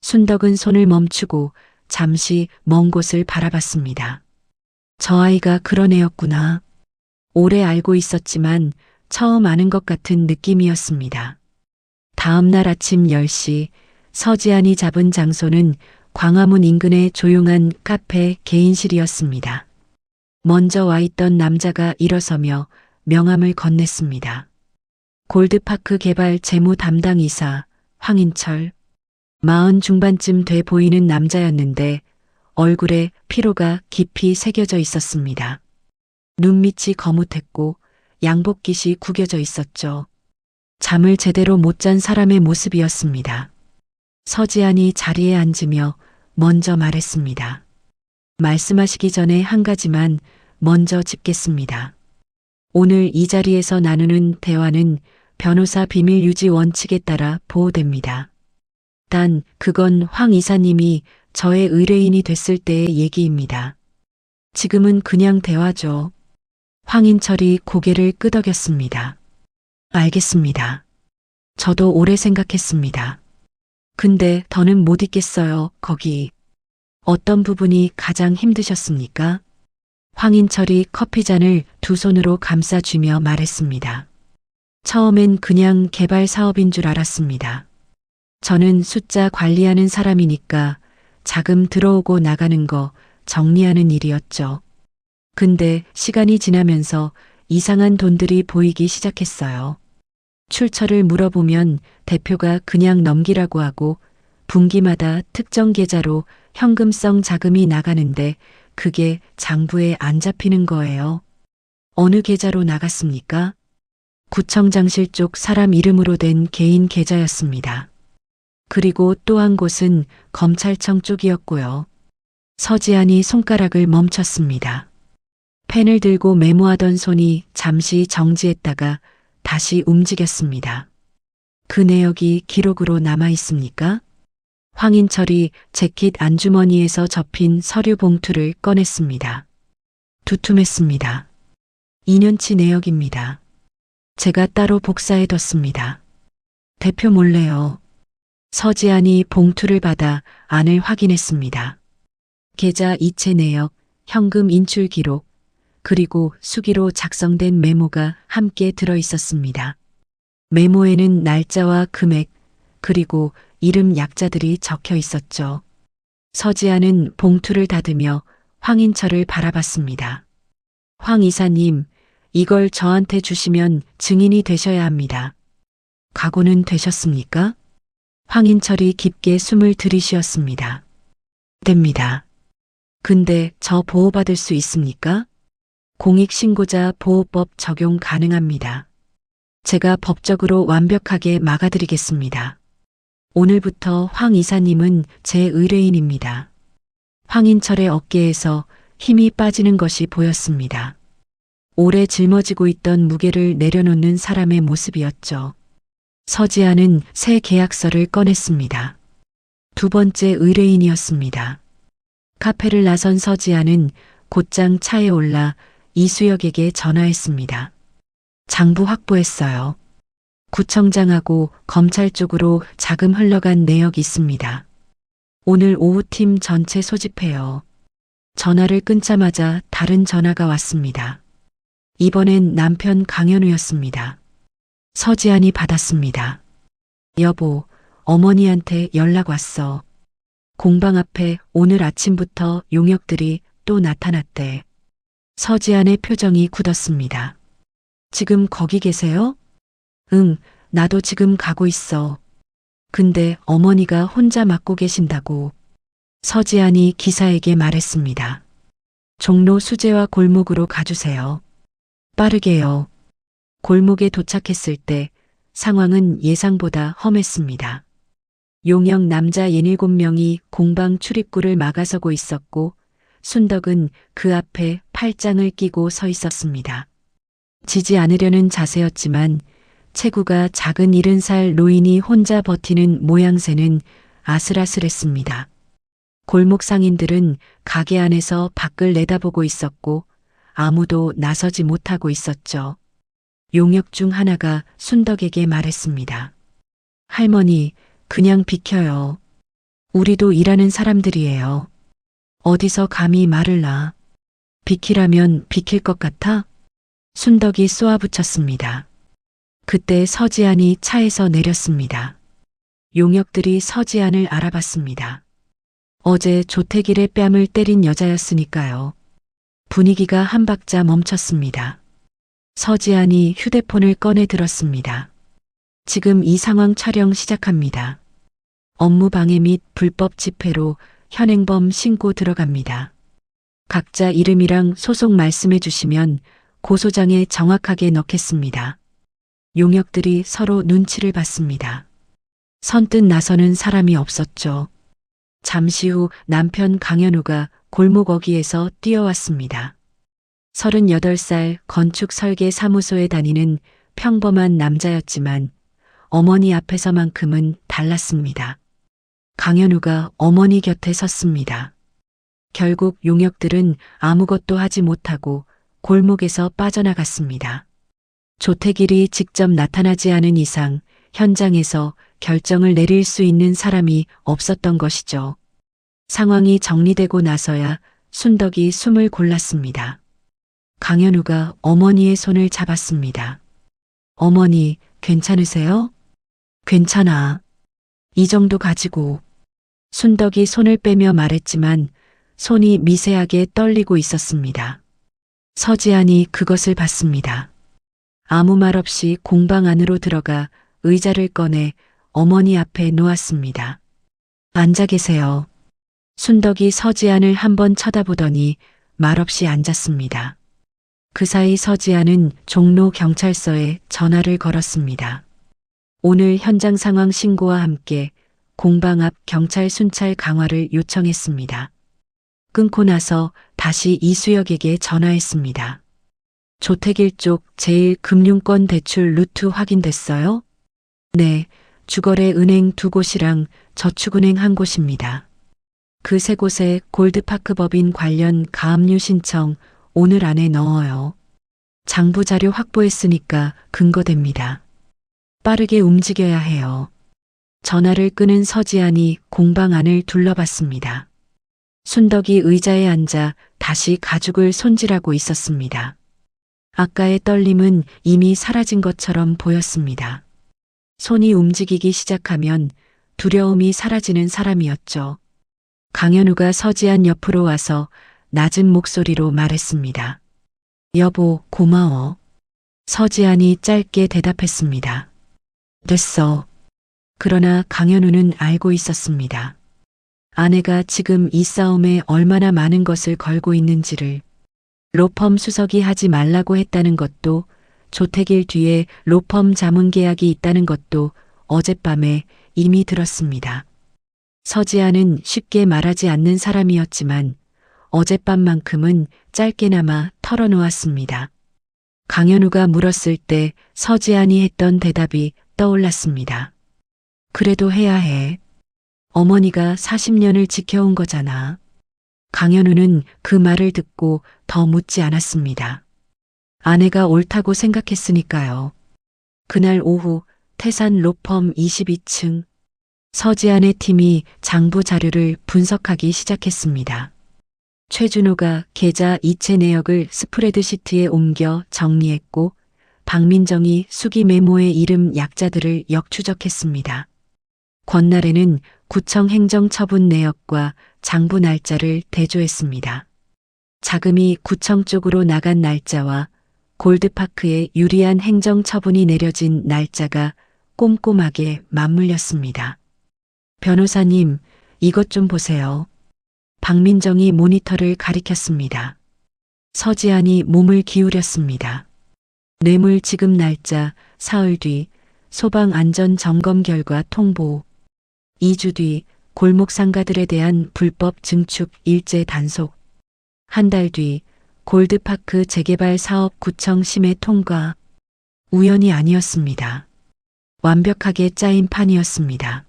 순덕은 손을 멈추고 잠시 먼 곳을 바라봤습니다. 저 아이가 그런 애였구나. 오래 알고 있었지만 처음 아는 것 같은 느낌이었습니다. 다음 날 아침 10시 서지안이 잡은 장소는 광화문 인근의 조용한 카페 개인실이었습니다. 먼저 와 있던 남자가 일어서며 명함을 건넸습니다. 골드파크 개발 재무 담당 이사 황인철. 40 중반쯤 돼 보이는 남자였는데 얼굴에 피로가 깊이 새겨져 있었습니다. 눈밑이 거뭇했고 양복깃이 구겨져 있었죠. 잠을 제대로 못 잔 사람의 모습이었습니다. 서지안이 자리에 앉으며 먼저 말했습니다. 말씀하시기 전에 한 가지만 먼저 짚겠습니다. 오늘 이 자리에서 나누는 대화는 변호사 비밀 유지 원칙에 따라 보호됩니다. 단 그건 황 이사님이 저의 의뢰인이 됐을 때의 얘기입니다. 지금은 그냥 대화죠. 황인철이 고개를 끄덕였습니다. 알겠습니다. 저도 오래 생각했습니다. 근데 더는 못 있겠어요, 거기. 어떤 부분이 가장 힘드셨습니까? 황인철이 커피잔을 두 손으로 감싸쥐며 말했습니다. 처음엔 그냥 개발 사업인 줄 알았습니다. 저는 숫자 관리하는 사람이니까 자금 들어오고 나가는 거 정리하는 일이었죠. 근데 시간이 지나면서 이상한 돈들이 보이기 시작했어요. 출처를 물어보면 대표가 그냥 넘기라고 하고 분기마다 특정 계좌로 현금성 자금이 나가는데 그게 장부에 안 잡히는 거예요. 어느 계좌로 나갔습니까? 구청장실 쪽 사람 이름으로 된 개인 계좌였습니다. 그리고 또 한 곳은 검찰청 쪽이었고요. 서지안이 손가락을 멈췄습니다. 펜을 들고 메모하던 손이 잠시 정지했다가 다시 움직였습니다. 그 내역이 기록으로 남아 있습니까? 황인철이 재킷 안주머니에서 접힌 서류 봉투를 꺼냈습니다. 두툼했습니다. 2년치 내역입니다. 제가 따로 복사해뒀습니다. 대표 몰래요. 서지안이 봉투를 받아 안을 확인했습니다. 계좌 이체 내역, 현금 인출 기록, 그리고 수기로 작성된 메모가 함께 들어 있었습니다. 메모에는 날짜와 금액, 그리고 이름 약자들이 적혀 있었죠. 서지안은 봉투를 닫으며 황인철을 바라봤습니다. 황 이사님, 이걸 저한테 주시면 증인이 되셔야 합니다. 각오는 되셨습니까? 황인철이 깊게 숨을 들이쉬었습니다. 됩니다. 근데 저 보호받을 수 있습니까? 공익신고자 보호법 적용 가능합니다. 제가 법적으로 완벽하게 막아드리겠습니다. 오늘부터 황 이사님은 제 의뢰인입니다. 황인철의 어깨에서 힘이 빠지는 것이 보였습니다. 오래 짊어지고 있던 무게를 내려놓는 사람의 모습이었죠. 서지안은 새 계약서를 꺼냈습니다. 두 번째 의뢰인이었습니다. 카페를 나선 서지안은 곧장 차에 올라 이수혁에게 전화했습니다. 장부 확보했어요. 구청장하고 검찰 쪽으로 자금 흘러간 내역이 있습니다. 오늘 오후 팀 전체 소집해요. 전화를 끊자마자 다른 전화가 왔습니다. 이번엔 남편 강현우였습니다. 서지안이 받았습니다. 여보, 어머니한테 연락 왔어. 공방 앞에 오늘 아침부터 용역들이 또 나타났대. 서지안의 표정이 굳었습니다. 지금 거기 계세요? 응, 나도 지금 가고 있어. 근데 어머니가 혼자 맡고 계신다고. 서지안이 기사에게 말했습니다. 종로 수제화 골목으로 가주세요. 빠르게요. 골목에 도착했을 때 상황은 예상보다 험했습니다. 용역 남자 7명이 공방 출입구를 막아서고 있었고 순덕은 그 앞에 팔짱을 끼고 서 있었습니다. 지지 않으려는 자세였지만 체구가 작은 70살 노인이 혼자 버티는 모양새는 아슬아슬했습니다. 골목 상인들은 가게 안에서 밖을 내다보고 있었고 아무도 나서지 못하고 있었죠. 용역 중 하나가 순덕에게 말했습니다. 할머니, 그냥 비켜요. 우리도 일하는 사람들이에요. 어디서 감히 말을 놔. 비키라면 비킬 것 같아? 순덕이 쏘아붙였습니다. 그때 서지안이 차에서 내렸습니다. 용역들이 서지안을 알아봤습니다. 어제 조태길의 뺨을 때린 여자였으니까요. 분위기가 한 박자 멈췄습니다. 서지안이 휴대폰을 꺼내 들었습니다. 지금 이 상황 촬영 시작합니다. 업무 방해 및 불법 집회로 현행범 신고 들어갑니다. 각자 이름이랑 소속 말씀해 주시면 고소장에 정확하게 넣겠습니다. 용역들이 서로 눈치를 봤습니다. 선뜻 나서는 사람이 없었죠. 잠시 후 남편 강현우가 골목 어귀에서 뛰어왔습니다. 38살 건축 설계 사무소에 다니는 평범한 남자였지만 어머니 앞에서만큼은 달랐습니다. 강현우가 어머니 곁에 섰습니다. 결국 용역들은 아무것도 하지 못하고 골목에서 빠져나갔습니다. 조태길이 직접 나타나지 않은 이상 현장에서 결정을 내릴 수 있는 사람이 없었던 것이죠. 상황이 정리되고 나서야 순덕이 숨을 골랐습니다. 강현우가 어머니의 손을 잡았습니다. 어머니, 괜찮으세요? 괜찮아. 이 정도 가지고. 순덕이 손을 빼며 말했지만 손이 미세하게 떨리고 있었습니다. 서지안이 그것을 봤습니다. 아무 말 없이 공방 안으로 들어가 의자를 꺼내 어머니 앞에 놓았습니다. 앉아 계세요. 순덕이 서지안을 한번 쳐다보더니 말없이 앉았습니다. 그 사이 서지안은 종로 경찰서에 전화를 걸었습니다. 오늘 현장 상황 신고와 함께 공방 앞 경찰 순찰 강화를 요청했습니다. 끊고 나서 다시 이수혁에게 전화했습니다. 조택일 쪽 제1금융권 대출 루트 확인됐어요? 네, 주거래 은행 2곳이랑 저축은행 1곳입니다. 그 3곳에 골드파크 법인 관련 가압류 신청 오늘 안에 넣어요. 장부 자료 확보했으니까 근거됩니다. 빠르게 움직여야 해요. 전화를 끊은 서지안이 공방 안을 둘러봤습니다. 순덕이 의자에 앉아 다시 가죽을 손질하고 있었습니다. 아까의 떨림은 이미 사라진 것처럼 보였습니다. 손이 움직이기 시작하면 두려움이 사라지는 사람이었죠. 강현우가 서지안 옆으로 와서 낮은 목소리로 말했습니다. 여보, 고마워. 서지안이 짧게 대답했습니다. 됐어. 그러나 강현우는 알고 있었습니다. 아내가 지금 이 싸움에 얼마나 많은 것을 걸고 있는지를. 로펌 수석이 하지 말라고 했다는 것도, 조택일 뒤에 로펌 자문 계약이 있다는 것도 어젯밤에 이미 들었습니다. 서지안은 쉽게 말하지 않는 사람이었지만 어젯밤만큼은 짧게나마 털어놓았습니다. 강현우가 물었을 때 서지안이 했던 대답이 떠올랐습니다. 그래도 해야 해. 어머니가 40년을 지켜온 거잖아. 강현우는 그 말을 듣고 더 묻지 않았습니다. 아내가 옳다고 생각했으니까요. 그날 오후 태산 로펌 22층 서지안의 팀이 장부 자료를 분석하기 시작했습니다. 최준호가 계좌 이체 내역을 스프레드시트에 옮겨 정리했고 박민정이 수기 메모의 이름 약자들을 역추적했습니다. 권날에는 구청 행정처분 내역과 장부 날짜를 대조했습니다. 자금이 구청 쪽으로 나간 날짜와 골드파크에 유리한 행정처분이 내려진 날짜가 꼼꼼하게 맞물렸습니다. 변호사님, 이것 좀 보세요. 박민정이 모니터를 가리켰습니다. 서지안이 몸을 기울였습니다. 뇌물 지급 날짜, 사흘 뒤, 소방 안전 점검 결과 통보. 2주 뒤, 골목 상가들에 대한 불법 증축 일제 단속. 한 달 뒤, 골드파크 재개발 사업 구청 심의 통과. 우연이 아니었습니다. 완벽하게 짜인 판이었습니다.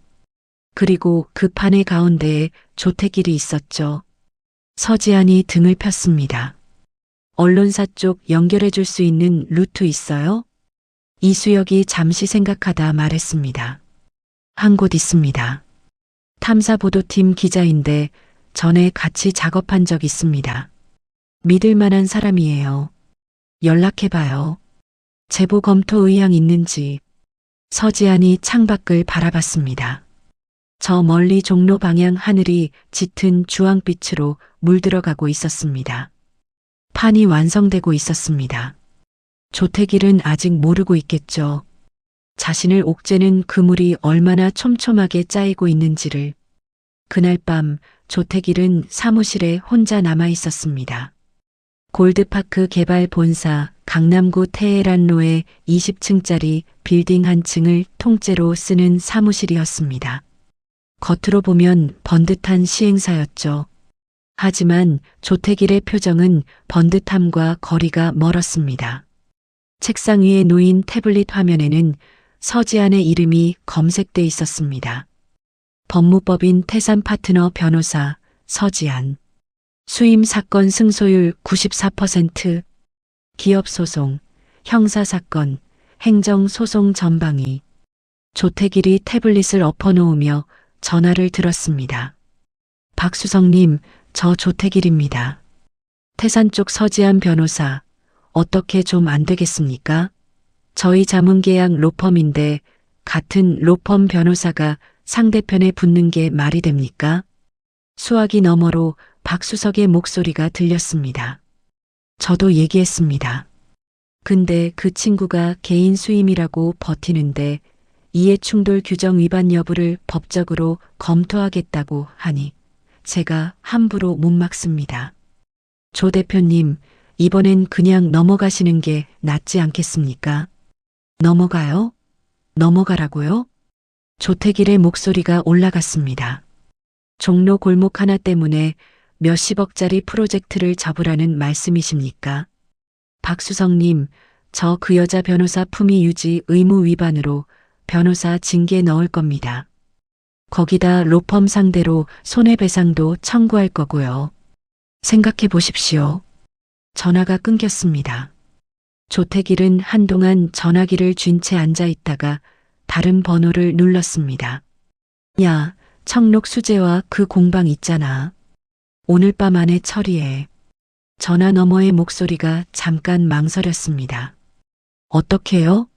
그리고 그 판의 가운데에 조택길이 있었죠. 서지안이 등을 폈습니다. 언론사 쪽 연결해 줄 수 있는 루트 있어요? 이수혁이 잠시 생각하다 말했습니다. 한 곳 있습니다. 탐사보도팀 기자인데 전에 같이 작업한 적 있습니다. 믿을 만한 사람이에요. 연락해봐요. 제보 검토 의향 있는지. 서지안이 창밖을 바라봤습니다. 저 멀리 종로 방향 하늘이 짙은 주황빛으로 물들어가고 있었습니다. 판이 완성되고 있었습니다. 조택일은 아직 모르고 있겠죠. 자신을 옥죄는 그물이 얼마나 촘촘하게 짜이고 있는지를. 그날 밤 조택일은 사무실에 혼자 남아 있었습니다. 골드파크 개발 본사 강남구 테헤란로의 20층짜리 빌딩 한 층을 통째로 쓰는 사무실이었습니다. 겉으로 보면 번듯한 시행사였죠. 하지만 조택일의 표정은 번듯함과 거리가 멀었습니다. 책상 위에 놓인 태블릿 화면에는 서지안의 이름이 검색돼 있었습니다. 법무법인 태산 파트너 변호사 서지안. 수임 사건 승소율 94%. 기업 소송, 형사 사건, 행정 소송 전방위. 조택일이 태블릿을 엎어놓으며 전화를 들었습니다. 박수성님, 저 조택일입니다. 태산 쪽 서지안 변호사, 어떻게 좀 안 되겠습니까? 저희 자문계약 로펌인데 같은 로펌 변호사가 상대편에 붙는 게 말이 됩니까? 수화기 너머로 박수석의 목소리가 들렸습니다. 저도 얘기했습니다. 근데 그 친구가 개인 수임이라고 버티는데 이해충돌 규정 위반 여부를 법적으로 검토하겠다고 하니 제가 함부로 못 막습니다. 조 대표님, 이번엔 그냥 넘어가시는 게 낫지 않겠습니까? 넘어가요? 넘어가라고요? 조태길의 목소리가 올라갔습니다. 종로 골목 하나 때문에 몇십억짜리 프로젝트를 접으라는 말씀이십니까? 박수성님, 저 그 여자 변호사 품위 유지 의무 위반으로 변호사 징계 넣을 겁니다. 거기다 로펌 상대로 손해배상도 청구할 거고요. 생각해 보십시오. 전화가 끊겼습니다. 조태길은 한동안 전화기를 쥔 채 앉아 있다가 다른 번호를 눌렀습니다. 야, 청록 수재와 그 공방 있잖아. 오늘 밤 안에 처리해. 전화 너머의 목소리가 잠깐 망설였습니다. 어떻게요?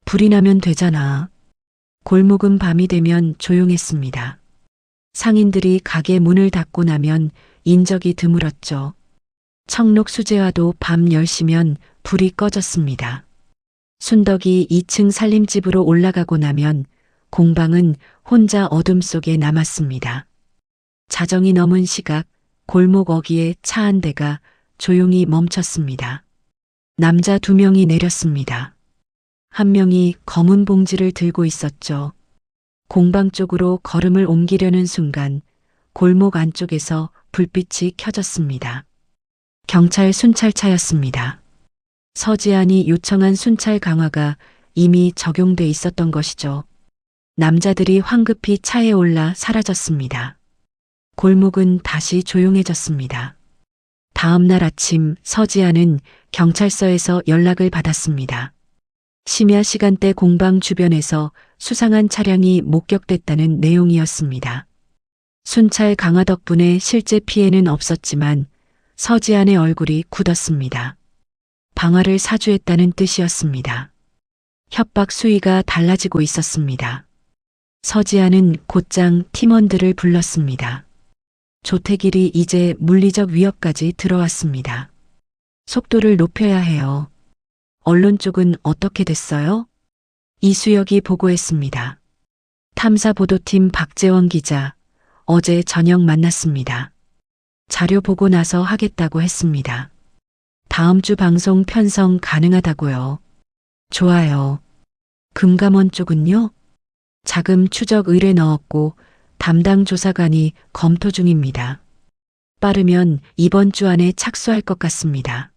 불이 나면 되잖아. 골목은 밤이 되면 조용했습니다. 상인들이 가게 문을 닫고 나면 인적이 드물었죠. 청록 수재화도 밤 10시면 불이 꺼졌습니다. 순덕이 2층 살림집으로 올라가고 나면 공방은 혼자 어둠 속에 남았습니다. 자정이 넘은 시각 골목 어귀에 차 한 대가 조용히 멈췄습니다. 남자 2명이 내렸습니다. 한 명이 검은 봉지를 들고 있었죠. 공방 쪽으로 걸음을 옮기려는 순간 골목 안쪽에서 불빛이 켜졌습니다. 경찰 순찰차였습니다. 서지안이 요청한 순찰 강화가 이미 적용돼 있었던 것이죠. 남자들이 황급히 차에 올라 사라졌습니다. 골목은 다시 조용해졌습니다. 다음 날 아침 서지안은 경찰서에서 연락을 받았습니다. 심야 시간대 공방 주변에서 수상한 차량이 목격됐다는 내용이었습니다. 순찰 강화 덕분에 실제 피해는 없었지만 서지안의 얼굴이 굳었습니다. 방화를 사주했다는 뜻이었습니다. 협박 수위가 달라지고 있었습니다. 서지안은 곧장 팀원들을 불렀습니다. 조태길이 이제 물리적 위협까지 들어왔습니다. 속도를 높여야 해요. 언론 쪽은 어떻게 됐어요? 이수혁이 보고했습니다. 탐사보도팀 박재원 기자, 어제 저녁 만났습니다. 자료 보고 나서 하겠다고 했습니다. 다음 주 방송 편성 가능하다고요. 좋아요. 금감원 쪽은요? 자금 추적 의뢰 넣었고 담당 조사관이 검토 중입니다. 빠르면 이번 주 안에 착수할 것 같습니다.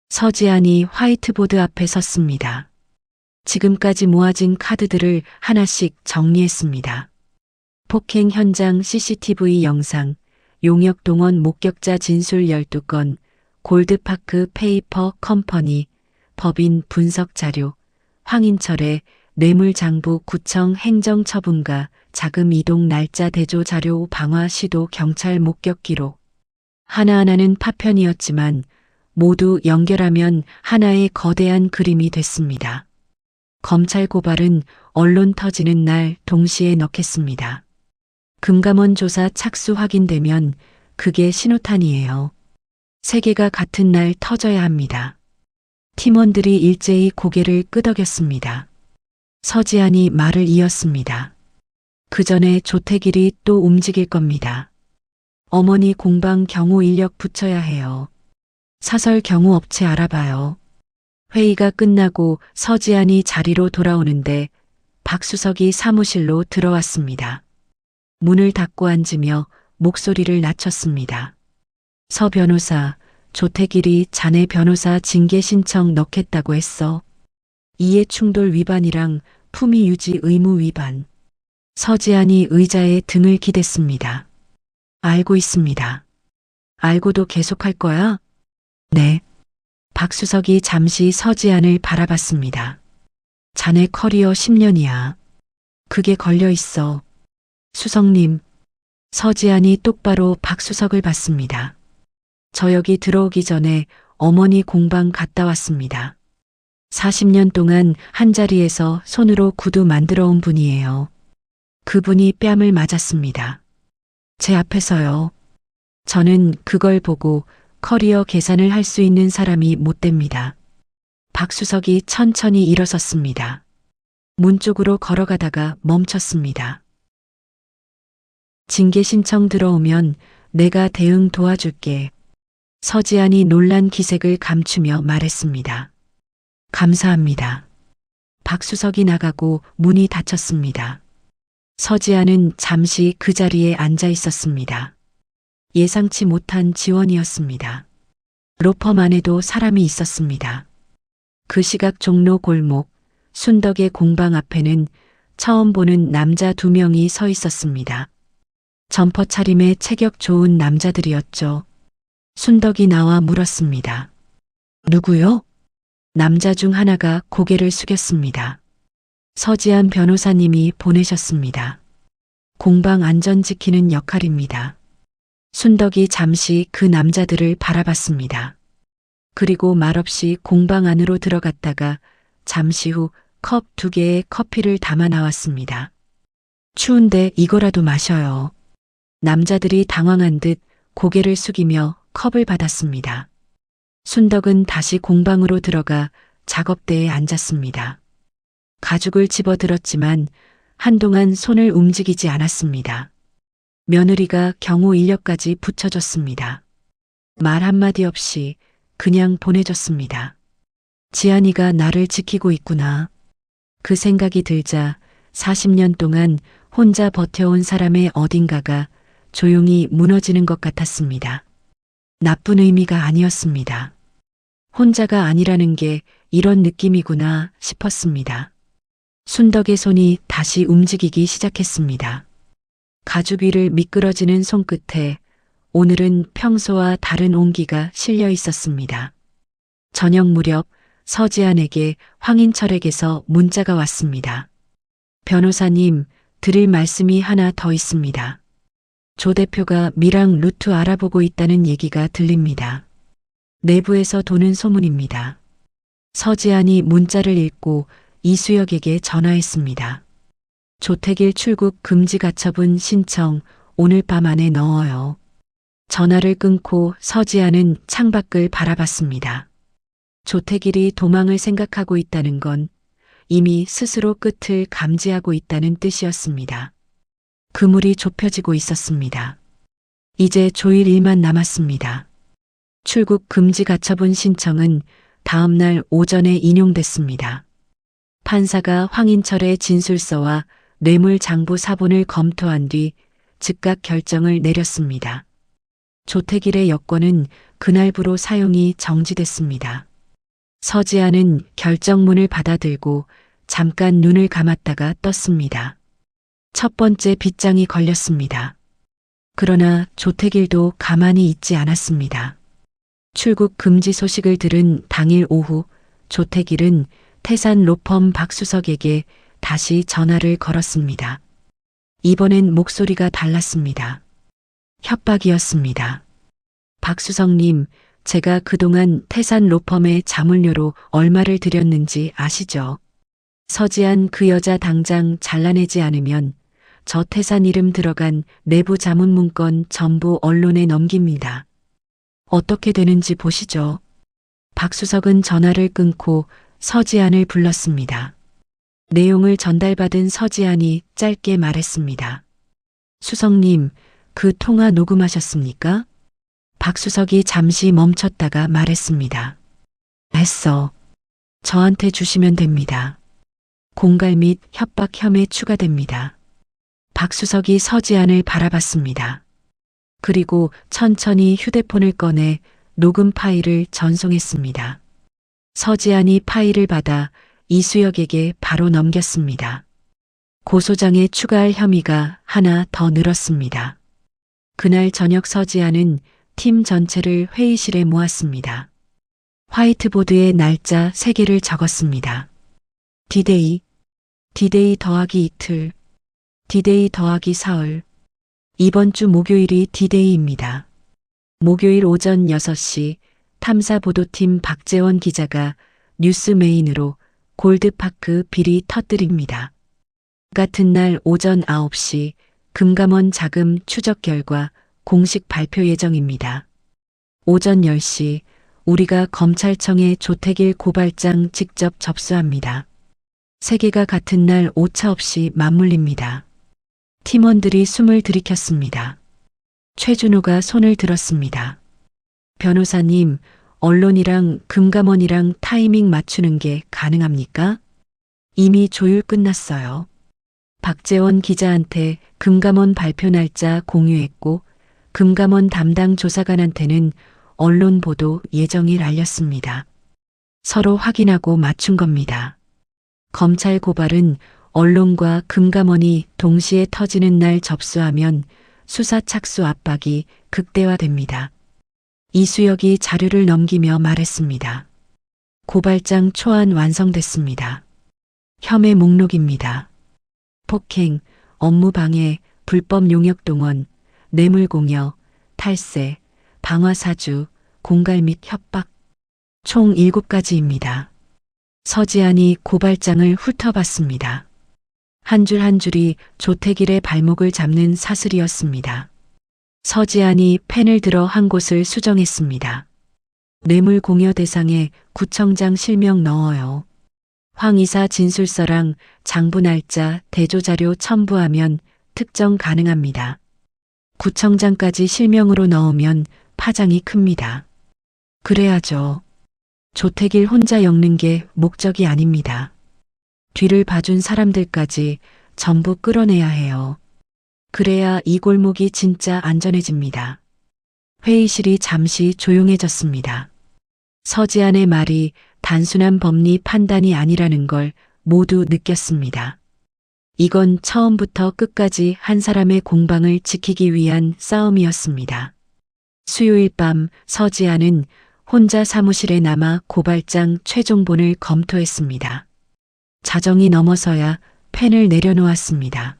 서지안이 화이트보드 앞에 섰습니다. 지금까지 모아진 카드들을 하나씩 정리했습니다. 폭행 현장 CCTV 영상, 용역 동원 목격자 진술 12건, 골드파크 페이퍼 컴퍼니, 법인 분석 자료, 황인철의 뇌물장부 구청 행정처분과 자금 이동 날짜 대조 자료 방화 시도 경찰 목격 기록. 하나하나는 파편이었지만 모두 연결하면 하나의 거대한 그림이 됐습니다. 검찰 고발은 언론 터지는 날 동시에 넣겠습니다. 금감원 조사 착수 확인되면 그게 신호탄이에요. 세 개가 같은 날 터져야 합니다. 팀원들이 일제히 고개를 끄덕였습니다. 서지안이 말을 이었습니다. 그 전에 조태길이 또 움직일 겁니다. 어머니 공방 경호 인력 붙여야 해요. 사설 경호 업체 알아봐요. 회의가 끝나고 서지안이 자리로 돌아오는데 박수석이 사무실로 들어왔습니다. 문을 닫고 앉으며 목소리를 낮췄습니다. 서 변호사, 조태길이 자네 변호사 징계 신청 넣겠다고 했어. 이해충돌 위반이랑 품위 유지 의무 위반. 서지안이 의자에 등을 기댔습니다. 알고 있습니다. 알고도 계속할 거야? 네. 박수석이 잠시 서지안을 바라봤습니다. 자네 커리어 10년이야. 그게 걸려 있어. 수석님. 서지안이 똑바로 박수석을 봤습니다. 저 여기 들어오기 전에 어머니 공방 갔다 왔습니다. 40년 동안 한자리에서 손으로 구두 만들어 온 분이에요. 그분이 뺨을 맞았습니다. 제 앞에서요. 저는 그걸 보고 커리어 계산을 할 수 있는 사람이 못 됩니다. 박수석이 천천히 일어섰습니다. 문 쪽으로 걸어가다가 멈췄습니다. 징계 신청 들어오면 내가 대응 도와줄게. 서지안이 놀란 기색을 감추며 말했습니다. 감사합니다. 박수석이 나가고 문이 닫혔습니다. 서지안은 잠시 그 자리에 앉아 있었습니다. 예상치 못한 지원이었습니다. 로펌 안에도 사람이 있었습니다. 그 시각 종로 골목, 순덕의 공방 앞에는 처음 보는 남자 2명이 서 있었습니다. 점퍼 차림의 체격 좋은 남자들이었죠. 순덕이 나와 물었습니다. 누구요? 남자 중 하나가 고개를 숙였습니다. 서지안 변호사님이 보내셨습니다. 공방 안전 지키는 역할입니다. 순덕이 잠시 그 남자들을 바라봤습니다. 그리고 말없이 공방 안으로 들어갔다가 잠시 후 컵 2개에 커피를 담아 나왔습니다. 추운데 이거라도 마셔요. 남자들이 당황한 듯 고개를 숙이며 컵을 받았습니다. 순덕은 다시 공방으로 들어가 작업대에 앉았습니다. 가죽을 집어들었지만 한동안 손을 움직이지 않았습니다. 며느리가 경호 인력까지 붙여줬습니다. 말 한마디 없이 그냥 보내줬습니다. 지안이가 나를 지키고 있구나. 그 생각이 들자 40년 동안 혼자 버텨온 사람의 어딘가가 조용히 무너지는 것 같았습니다. 나쁜 의미가 아니었습니다. 혼자가 아니라는 게 이런 느낌이구나 싶었습니다. 순덕의 손이 다시 움직이기 시작했습니다. 가죽 위를 미끄러지는 손끝에 오늘은 평소와 다른 온기가 실려 있었습니다. 저녁 무렵 서지안에게 황인철에게서 문자가 왔습니다. 변호사님, 드릴 말씀이 하나 더 있습니다. 조 대표가 미랑 루트 알아보고 있다는 얘기가 들립니다. 내부에서 도는 소문입니다. 서지안이 문자를 읽고 이수혁에게 전화했습니다. 조택일 출국 금지 가처분 신청 오늘 밤 안에 넣어요. 전화를 끊고 서지안은 창밖을 바라봤습니다. 조택일이 도망을 생각하고 있다는 건 이미 스스로 끝을 감지하고 있다는 뜻이었습니다. 그물이 좁혀지고 있었습니다. 이제 조일 일만 남았습니다. 출국 금지 가처분 신청은 다음 날 오전에 인용됐습니다. 판사가 황인철의 진술서와 뇌물장부 사본을 검토한 뒤 즉각 결정을 내렸습니다. 조택일의 여권은 그날부로 사용이 정지됐습니다. 서지안은 결정문을 받아들고 잠깐 눈을 감았다가 떴습니다. 첫 번째 빗장이 걸렸습니다. 그러나 조택일도 가만히 있지 않았습니다. 출국 금지 소식을 들은 당일 오후 조택일은 태산 로펌 박수석에게 다시 전화를 걸었습니다. 이번엔 목소리가 달랐습니다. 협박이었습니다. 박수석님, 제가 그동안 태산 로펌의 자문료로 얼마를 들였는지 아시죠? 서지안 그 여자 당장 잘라내지 않으면 저 태산 이름 들어간 내부 자문 문건 전부 언론에 넘깁니다. 어떻게 되는지 보시죠. 박수석은 전화를 끊고 서지안을 불렀습니다. 내용을 전달받은 서지안이 짧게 말했습니다. 수석님, 그 통화 녹음하셨습니까? 박수석이 잠시 멈췄다가 말했습니다. 했어. 저한테 주시면 됩니다. 공갈 및 협박 혐의 추가됩니다. 박수석이 서지안을 바라봤습니다. 그리고 천천히 휴대폰을 꺼내 녹음 파일을 전송했습니다. 서지안이 파일을 받아 이수혁에게 바로 넘겼습니다. 고소장에 추가할 혐의가 하나 더 늘었습니다. 그날 저녁 서지안은 팀 전체를 회의실에 모았습니다. 화이트보드에 날짜 3개를 적었습니다. 디데이, 디데이 더하기 이틀, 디데이 더하기 사흘. 이번 주 목요일이 디데이입니다. 목요일 오전 6시 탐사보도팀 박재원 기자가 뉴스 메인으로 골드파크 비리 터뜨립니다. 같은 날 오전 9시 금감원 자금 추적 결과 공식 발표 예정입니다. 오전 10시 우리가 검찰청에 조태길 고발장 직접 접수합니다. 세 개가 같은 날 오차없이 맞물립니다. 팀원들이 숨을 들이켰습니다. 최준호가 손을 들었습니다. 변호사님, 언론이랑 금감원이랑 타이밍 맞추는 게 가능합니까? 이미 조율 끝났어요. 박재원 기자한테 금감원 발표 날짜 공유했고 금감원 담당 조사관한테는 언론 보도 예정일 알렸습니다. 서로 확인하고 맞춘 겁니다. 검찰 고발은 언론과 금감원이 동시에 터지는 날 접수하면 수사 착수 압박이 극대화됩니다. 이수혁이 자료를 넘기며 말했습니다. 고발장 초안 완성됐습니다. 혐의 목록입니다. 폭행, 업무방해, 불법 용역 동원, 뇌물공여, 탈세, 방화사주, 공갈 및 협박. 총 7가지입니다. 서지안이 고발장을 훑어봤습니다. 한 줄 한 줄이 조태길의 발목을 잡는 사슬이었습니다. 서지안이 펜을 들어 한 곳을 수정했습니다. 뇌물공여 대상에 구청장 실명 넣어요. 황 이사 진술서랑 장부 날짜, 대조자료 첨부하면 특정 가능합니다. 구청장까지 실명으로 넣으면 파장이 큽니다. 그래야죠. 조태길 혼자 엮는 게 목적이 아닙니다. 뒤를 봐준 사람들까지 전부 끌어내야 해요. 그래야 이 골목이 진짜 안전해집니다. 회의실이 잠시 조용해졌습니다. 서지안의 말이 단순한 법리 판단이 아니라는 걸 모두 느꼈습니다. 이건 처음부터 끝까지 한 사람의 공방을 지키기 위한 싸움이었습니다. 수요일 밤 서지안은 혼자 사무실에 남아 고발장 최종본을 검토했습니다. 자정이 넘어서야 펜을 내려놓았습니다.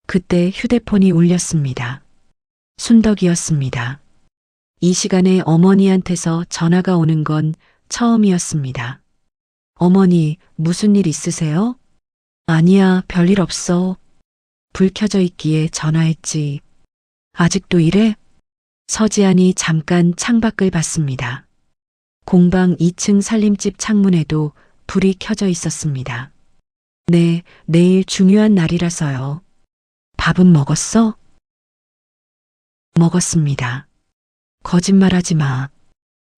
그때 휴대폰이 울렸습니다. 순덕이었습니다. 이 시간에 어머니한테서 전화가 오는 건 처음이었습니다. 어머니, 무슨 일 있으세요? 아니야, 별일 없어. 불 켜져 있기에 전화했지. 아직도 이래? 서지안이 잠깐 창밖을 봤습니다. 공방 2층 살림집 창문에도 불이 켜져 있었습니다. 네, 내일 중요한 날이라서요. 밥은 먹었어? 먹었습니다. 거짓말하지 마.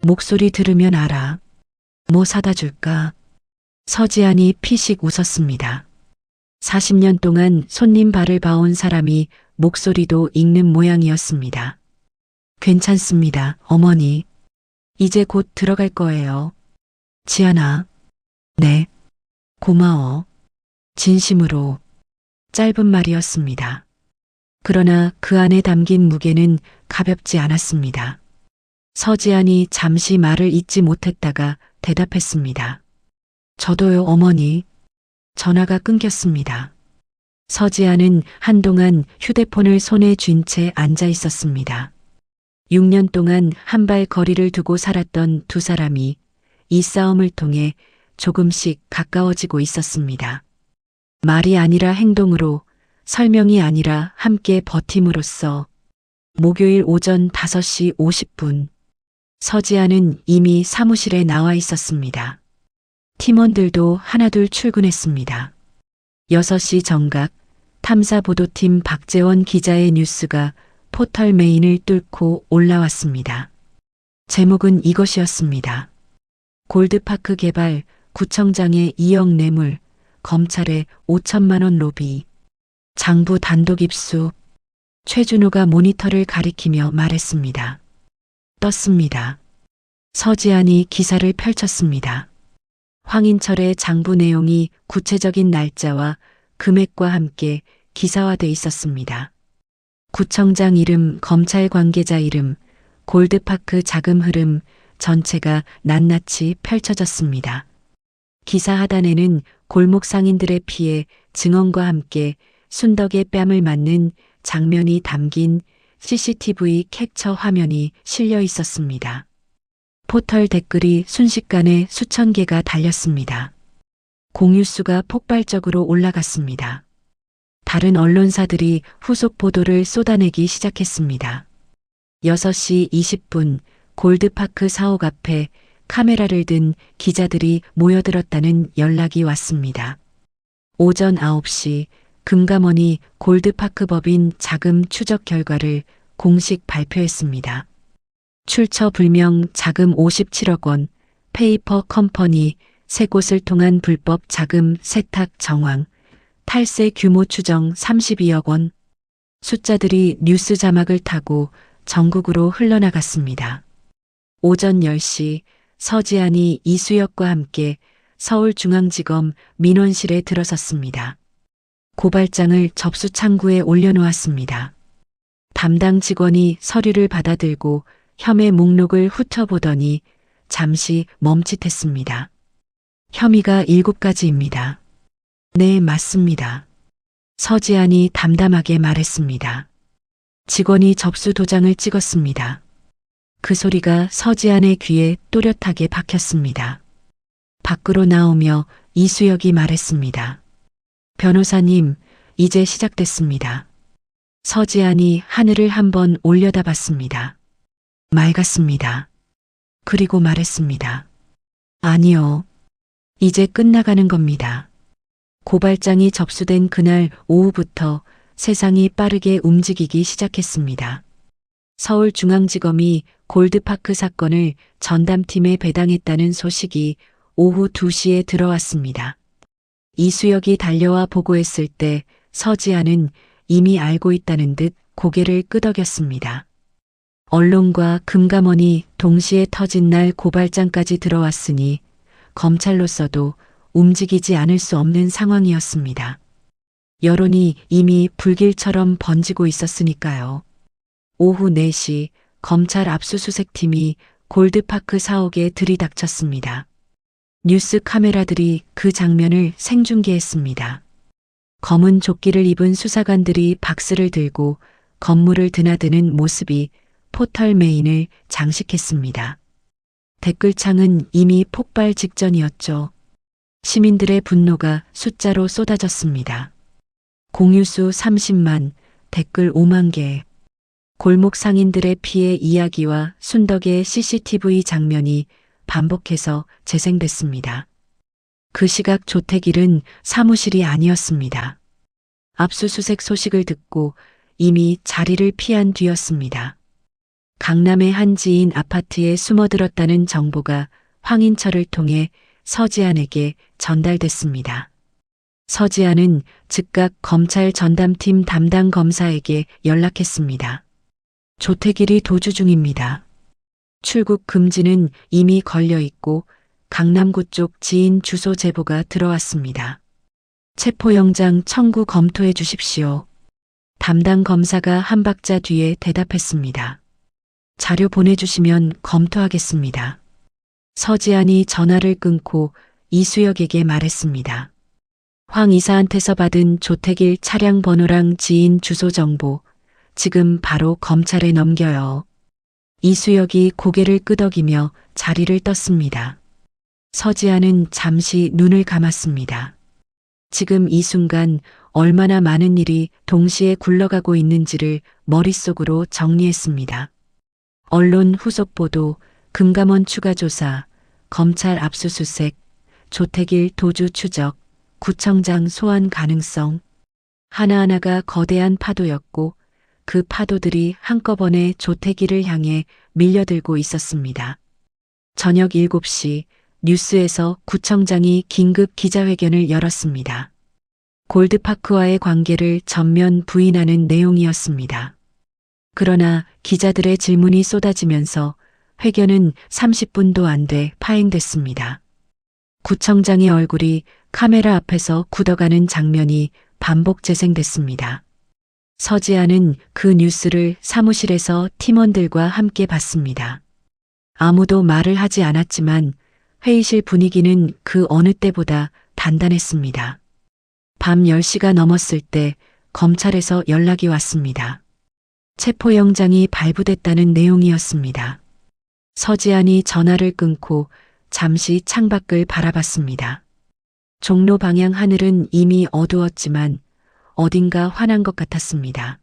목소리 들으면 알아. 뭐 사다 줄까? 서지안이 피식 웃었습니다. 40년 동안 손님 발을 봐온 사람이 목소리도 읽는 모양이었습니다. 괜찮습니다, 어머니. 이제 곧 들어갈 거예요. 지안아. 네. 고마워. 진심으로. 짧은 말이었습니다. 그러나 그 안에 담긴 무게는 가볍지 않았습니다. 서지안이 잠시 말을 잇지 못했다가 대답했습니다. 저도요, 어머니. 전화가 끊겼습니다. 서지안은 한동안 휴대폰을 손에 쥔 채 앉아 있었습니다. 6년 동안 한 발 거리를 두고 살았던 두 사람이 이 싸움을 통해 조금씩 가까워지고 있었습니다. 말이 아니라 행동으로, 설명이 아니라 함께 버팀으로써 목요일 오전 5시 50분 서지안은 이미 사무실에 나와 있었습니다. 팀원들도 하나둘 출근했습니다. 6시 정각 탐사보도팀 박재원 기자의 뉴스가 포털 메인을 뚫고 올라왔습니다. 제목은 이것이었습니다. 골드파크 개발, 구청장의 2억 뇌물, 검찰의 5천만 원 로비, 장부 단독 입수. 최준호가 모니터를 가리키며 말했습니다. 떴습니다. 서지안이 기사를 펼쳤습니다. 황인철의 장부 내용이 구체적인 날짜와 금액과 함께 기사화돼 있었습니다. 구청장 이름, 검찰 관계자 이름, 골드파크 자금 흐름 전체가 낱낱이 펼쳐졌습니다. 기사 하단에는 골목 상인들의 피해 증언과 함께 순덕의 뺨을 맞는 장면이 담긴 CCTV 캡처 화면이 실려 있었습니다. 포털 댓글이 순식간에 수천 개가 달렸습니다. 공유수가 폭발적으로 올라갔습니다. 다른 언론사들이 후속 보도를 쏟아내기 시작했습니다. 6시 20분 골드파크 사옥 앞에 카메라를 든 기자들이 모여들었다는 연락이 왔습니다. 오전 9시 금감원이 골드파크 법인 자금 추적 결과를 공식 발표했습니다. 출처 불명 자금 57억 원, 페이퍼 컴퍼니 3곳을 통한 불법 자금 세탁 정황, 탈세 규모 추정 32억 원. 숫자들이 뉴스 자막을 타고 전국으로 흘러나갔습니다. 오전 10시 서지안이 이수혁과 함께 서울중앙지검 민원실에 들어섰습니다. 고발장을 접수 창구에 올려놓았습니다. 담당 직원이 서류를 받아들고 혐의 목록을 훑어보더니 잠시 멈칫했습니다. 혐의가 7가지입니다. 네, 맞습니다. 서지안이 담담하게 말했습니다. 직원이 접수 도장을 찍었습니다. 그 소리가 서지안의 귀에 또렷하게 박혔습니다. 밖으로 나오며 이수혁이 말했습니다. 변호사님, 이제 시작됐습니다. 서지안이 하늘을 한번 올려다봤습니다. 맑았습니다. 그리고 말했습니다. 아니요. 이제 끝나가는 겁니다. 고발장이 접수된 그날 오후부터 세상이 빠르게 움직이기 시작했습니다. 서울중앙지검이 골드파크 사건을 전담팀에 배당했다는 소식이 오후 2시에 들어왔습니다. 이수혁이 달려와 보고했을 때 서지안은 이미 알고 있다는 듯 고개를 끄덕였습니다. 언론과 금감원이 동시에 터진 날 고발장까지 들어왔으니 검찰로서도 움직이지 않을 수 없는 상황이었습니다. 여론이 이미 불길처럼 번지고 있었으니까요. 오후 4시 검찰 압수수색팀이 골드파크 사옥에 들이닥쳤습니다. 뉴스 카메라들이 그 장면을 생중계했습니다. 검은 조끼를 입은 수사관들이 박스를 들고 건물을 드나드는 모습이 포털 메인을 장식했습니다. 댓글창은 이미 폭발 직전이었죠. 시민들의 분노가 숫자로 쏟아졌습니다. 공유수 30만, 댓글 5만 개. 골목 상인들의 피해 이야기와 순덕의 CCTV 장면이 반복해서 재생됐습니다. 그 시각 조태길은 사무실이 아니었습니다. 압수수색 소식을 듣고 이미 자리를 피한 뒤였습니다. 강남의 한 지인 아파트에 숨어들었다는 정보가 황인철을 통해 서지안에게 전달됐습니다. 서지안은 즉각 검찰 전담팀 담당 검사에게 연락했습니다. 조태길이 도주 중입니다. 출국 금지는 이미 걸려 있고 강남구 쪽 지인 주소 제보가 들어왔습니다. 체포영장 청구 검토해 주십시오. 담당 검사가 한 박자 뒤에 대답했습니다. 자료 보내주시면 검토하겠습니다. 서지안이 전화를 끊고 이수혁에게 말했습니다. 황 이사한테서 받은 조태길 차량 번호랑 지인 주소 정보 지금 바로 검찰에 넘겨요. 이수혁이 고개를 끄덕이며 자리를 떴습니다. 서지안은 잠시 눈을 감았습니다. 지금 이 순간 얼마나 많은 일이 동시에 굴러가고 있는지를 머릿속으로 정리했습니다. 언론 후속 보도, 금감원 추가 조사, 검찰 압수수색, 조태길 도주 추적, 구청장 소환 가능성. 하나하나가 거대한 파도였고 그 파도들이 한꺼번에 조태길을 향해 밀려들고 있었습니다. 저녁 7시 뉴스에서 구청장이 긴급 기자회견을 열었습니다. 골드파크와의 관계를 전면 부인하는 내용이었습니다. 그러나 기자들의 질문이 쏟아지면서 회견은 30분도 안 돼 파행됐습니다. 구청장의 얼굴이 카메라 앞에서 굳어가는 장면이 반복 재생됐습니다. 서지안은 그 뉴스를 사무실에서 팀원들과 함께 봤습니다. 아무도 말을 하지 않았지만 회의실 분위기는 그 어느 때보다 단단했습니다. 밤 10시가 넘었을 때 검찰에서 연락이 왔습니다. 체포영장이 발부됐다는 내용이었습니다. 서지안이 전화를 끊고 잠시 창밖을 바라봤습니다. 종로 방향 하늘은 이미 어두웠지만 어딘가 환한 것 같았습니다.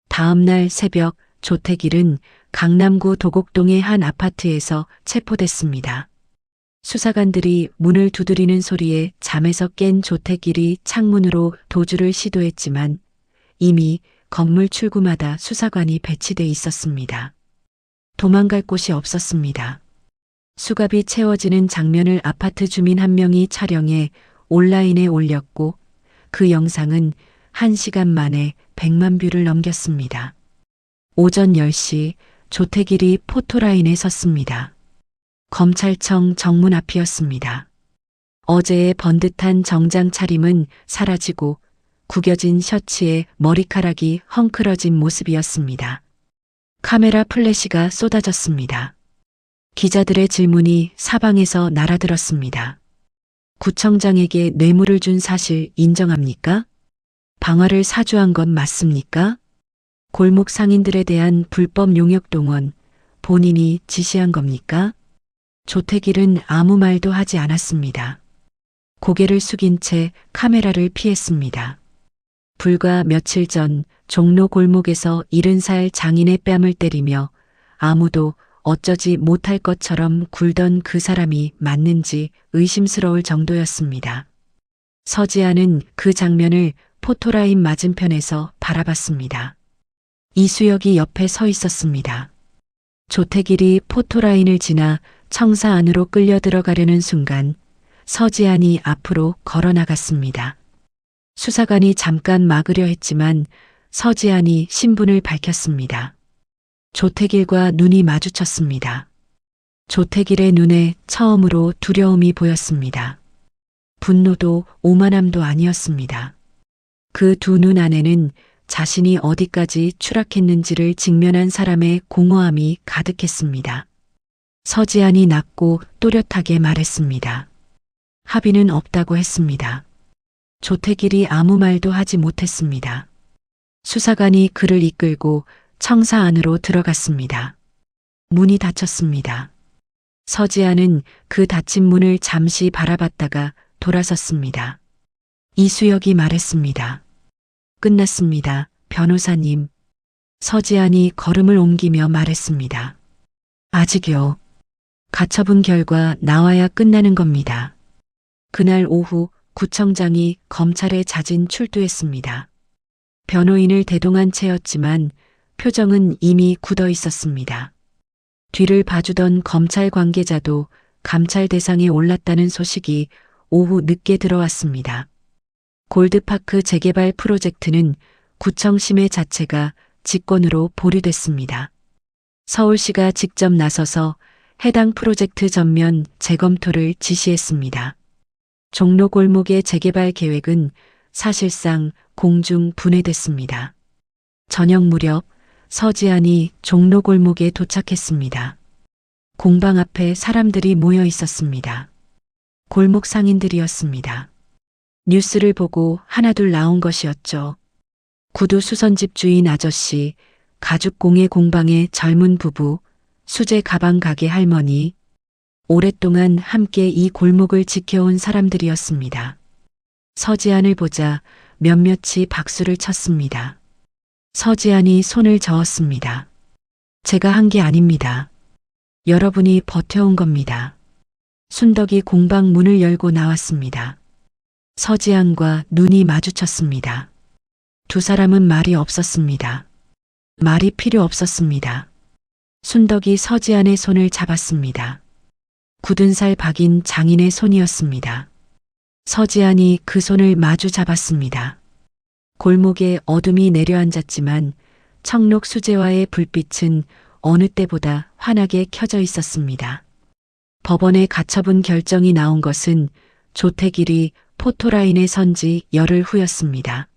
다음 날 새벽 조태길은 강남구 도곡동의 한 아파트에서 체포됐습니다. 수사관들이 문을 두드리는 소리에 잠에서 깬 조태길이 창문으로 도주를 시도했지만 이미 건물 출구마다 수사관이 배치돼 있었습니다. 도망갈 곳이 없었습니다. 수갑이 채워지는 장면을 아파트 주민 한 명이 촬영해 온라인에 올렸고 그 영상은 1시간 만에 100만 뷰를 넘겼습니다. 오전 10시 조태길이 포토라인에 섰습니다. 검찰청 정문 앞이었습니다. 어제의 번듯한 정장 차림은 사라지고 구겨진 셔츠에 머리카락이 헝클어진 모습이었습니다. 카메라 플래시가 쏟아졌습니다. 기자들의 질문이 사방에서 날아들었습니다. 구청장에게 뇌물을 준 사실 인정합니까? 방화를 사주한 건 맞습니까? 골목 상인들에 대한 불법 용역 동원 본인이 지시한 겁니까? 조태길은 아무 말도 하지 않았습니다. 고개를 숙인 채 카메라를 피했습니다. 불과 며칠 전 종로 골목에서 70살 장인의 뺨을 때리며 아무도 어쩌지 못할 것처럼 굴던 그 사람이 맞는지 의심스러울 정도였습니다. 서지아는 그 장면을 포토라인 맞은편에서 바라봤습니다. 이수혁이 옆에 서 있었습니다. 조태길이 포토라인을 지나 청사 안으로 끌려 들어가려는 순간 서지안이 앞으로 걸어 나갔습니다. 수사관이 잠깐 막으려 했지만 서지안이 신분을 밝혔습니다. 조태길과 눈이 마주쳤습니다. 조태길의 눈에 처음으로 두려움이 보였습니다. 분노도 오만함도 아니었습니다. 그 두 눈 안에는 자신이 어디까지 추락했는지를 직면한 사람의 공허함이 가득했습니다. 서지안이 낮고 또렷하게 말했습니다. 합의는 없다고 했습니다. 조태길이 아무 말도 하지 못했습니다. 수사관이 그를 이끌고 청사 안으로 들어갔습니다. 문이 닫혔습니다. 서지안은 그 닫힌 문을 잠시 바라봤다가 돌아섰습니다. 이수혁이 말했습니다. 끝났습니다, 변호사님. 서지안이 걸음을 옮기며 말했습니다. 아직요. 가처분 결과 나와야 끝나는 겁니다. 그날 오후 구청장이 검찰에 자진 출두했습니다. 변호인을 대동한 채였지만 표정은 이미 굳어 있었습니다. 뒤를 봐주던 검찰 관계자도 감찰 대상에 올랐다는 소식이 오후 늦게 들어왔습니다. 골드파크 재개발 프로젝트는 구청 심의 자체가 직권으로 보류됐습니다. 서울시가 직접 나서서 해당 프로젝트 전면 재검토를 지시했습니다. 종로 골목의 재개발 계획은 사실상 공중 분해됐습니다. 저녁 무렵 서지안이 종로 골목에 도착했습니다. 공방 앞에 사람들이 모여 있었습니다. 골목 상인들이었습니다. 뉴스를 보고 하나둘 나온 것이었죠. 구두 수선집 주인 아저씨, 가죽 공예 공방의 젊은 부부, 수제 가방 가게 할머니, 오랫동안 함께 이 골목을 지켜온 사람들이었습니다. 서지안을 보자 몇몇이 박수를 쳤습니다. 서지안이 손을 저었습니다. 제가 한 게 아닙니다. 여러분이 버텨온 겁니다. 순덕이 공방 문을 열고 나왔습니다. 서지안과 눈이 마주쳤습니다. 두 사람은 말이 없었습니다. 말이 필요 없었습니다. 순덕이 서지안의 손을 잡았습니다. 굳은 살 박인 장인의 손이었습니다. 서지안이 그 손을 마주 잡았습니다. 골목에 어둠이 내려앉았지만 청록 수제화의 불빛은 어느 때보다 환하게 켜져 있었습니다. 법원의 가처분 결정이 나온 것은 조태길이 포토라인에 선 지 열흘 후였습니다.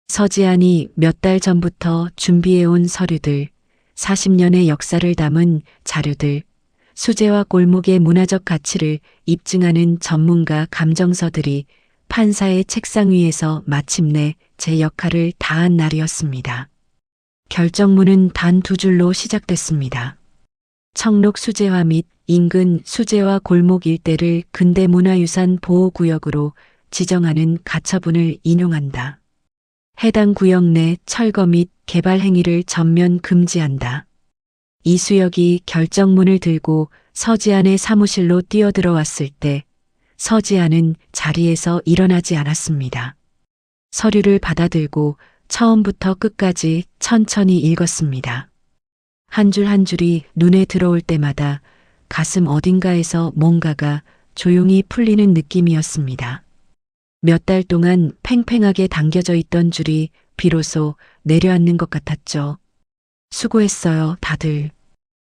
서지안이 몇 달 전부터 준비해온 서류들, 40년의 역사를 담은 자료들, 수제화 골목의 문화적 가치를 입증하는 전문가 감정서들이 판사의 책상 위에서 마침내 제 역할을 다한 날이었습니다. 결정문은 단 두 줄로 시작됐습니다. 청록 수제화 및 인근 수제화 골목 일대를 근대문화유산 보호구역으로 지정하는 가처분을 인용한다. 해당 구역 내 철거 및 개발 행위를 전면 금지한다. 이수혁이 결정문을 들고 서지안의 사무실로 뛰어들어왔을 때 서지안은 자리에서 일어나지 않았습니다. 서류를 받아들고 처음부터 끝까지 천천히 읽었습니다. 한 줄 한 줄이 눈에 들어올 때마다 가슴 어딘가에서 뭔가가 조용히 풀리는 느낌이었습니다. 몇 달 동안 팽팽하게 당겨져 있던 줄이 비로소 내려앉는 것 같았죠. 수고했어요, 다들.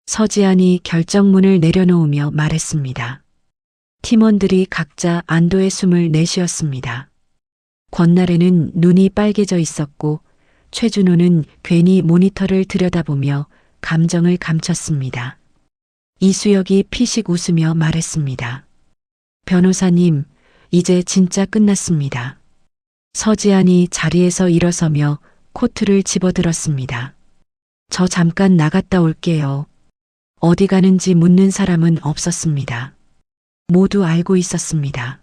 서지안이 결정문을 내려놓으며 말했습니다. 팀원들이 각자 안도의 숨을 내쉬었습니다. 권날에는 눈이 빨개져 있었고 최준호는 괜히 모니터를 들여다보며 감정을 감췄습니다. 이수혁이 피식 웃으며 말했습니다. 변호사님, 이제 진짜 끝났습니다. 서지안이 자리에서 일어서며 코트를 집어들었습니다. 저 잠깐 나갔다 올게요. 어디 가는지 묻는 사람은 없었습니다. 모두 알고 있었습니다.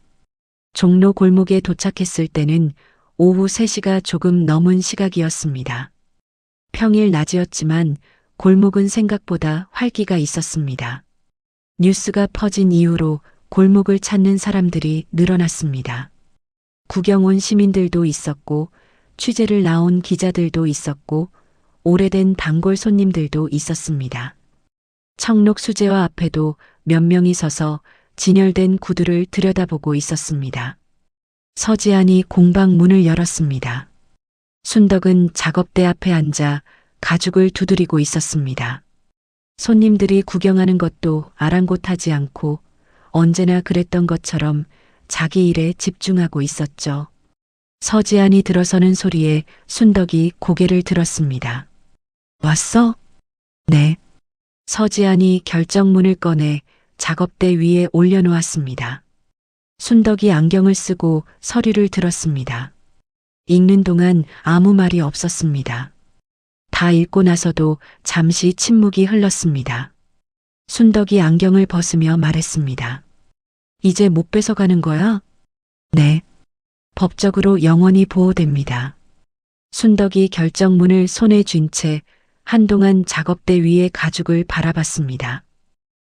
종로 골목에 도착했을 때는 오후 3시가 조금 넘은 시각이었습니다. 평일 낮이었지만 골목은 생각보다 활기가 있었습니다. 뉴스가 퍼진 이후로 골목을 찾는 사람들이 늘어났습니다. 구경 온 시민들도 있었고 취재를 나온 기자들도 있었고 오래된 단골 손님들도 있었습니다. 청록 수제화 앞에도 몇 명이 서서 진열된 구두를 들여다보고 있었습니다. 서지안이 공방 문을 열었습니다. 순덕은 작업대 앞에 앉아 가죽을 두드리고 있었습니다. 손님들이 구경하는 것도 아랑곳하지 않고 언제나 그랬던 것처럼 자기 일에 집중하고 있었죠. 서지안이 들어서는 소리에 순덕이 고개를 들었습니다. 왔어? 네. 서지안이 결정문을 꺼내 작업대 위에 올려놓았습니다. 순덕이 안경을 쓰고 서류를 들었습니다. 읽는 동안 아무 말이 없었습니다. 다 읽고 나서도 잠시 침묵이 흘렀습니다. 순덕이 안경을 벗으며 말했습니다. 이제 못 뺏어가는 거야? 네. 법적으로 영원히 보호됩니다. 순덕이 결정문을 손에 쥔 채 한동안 작업대 위의 가죽을 바라봤습니다.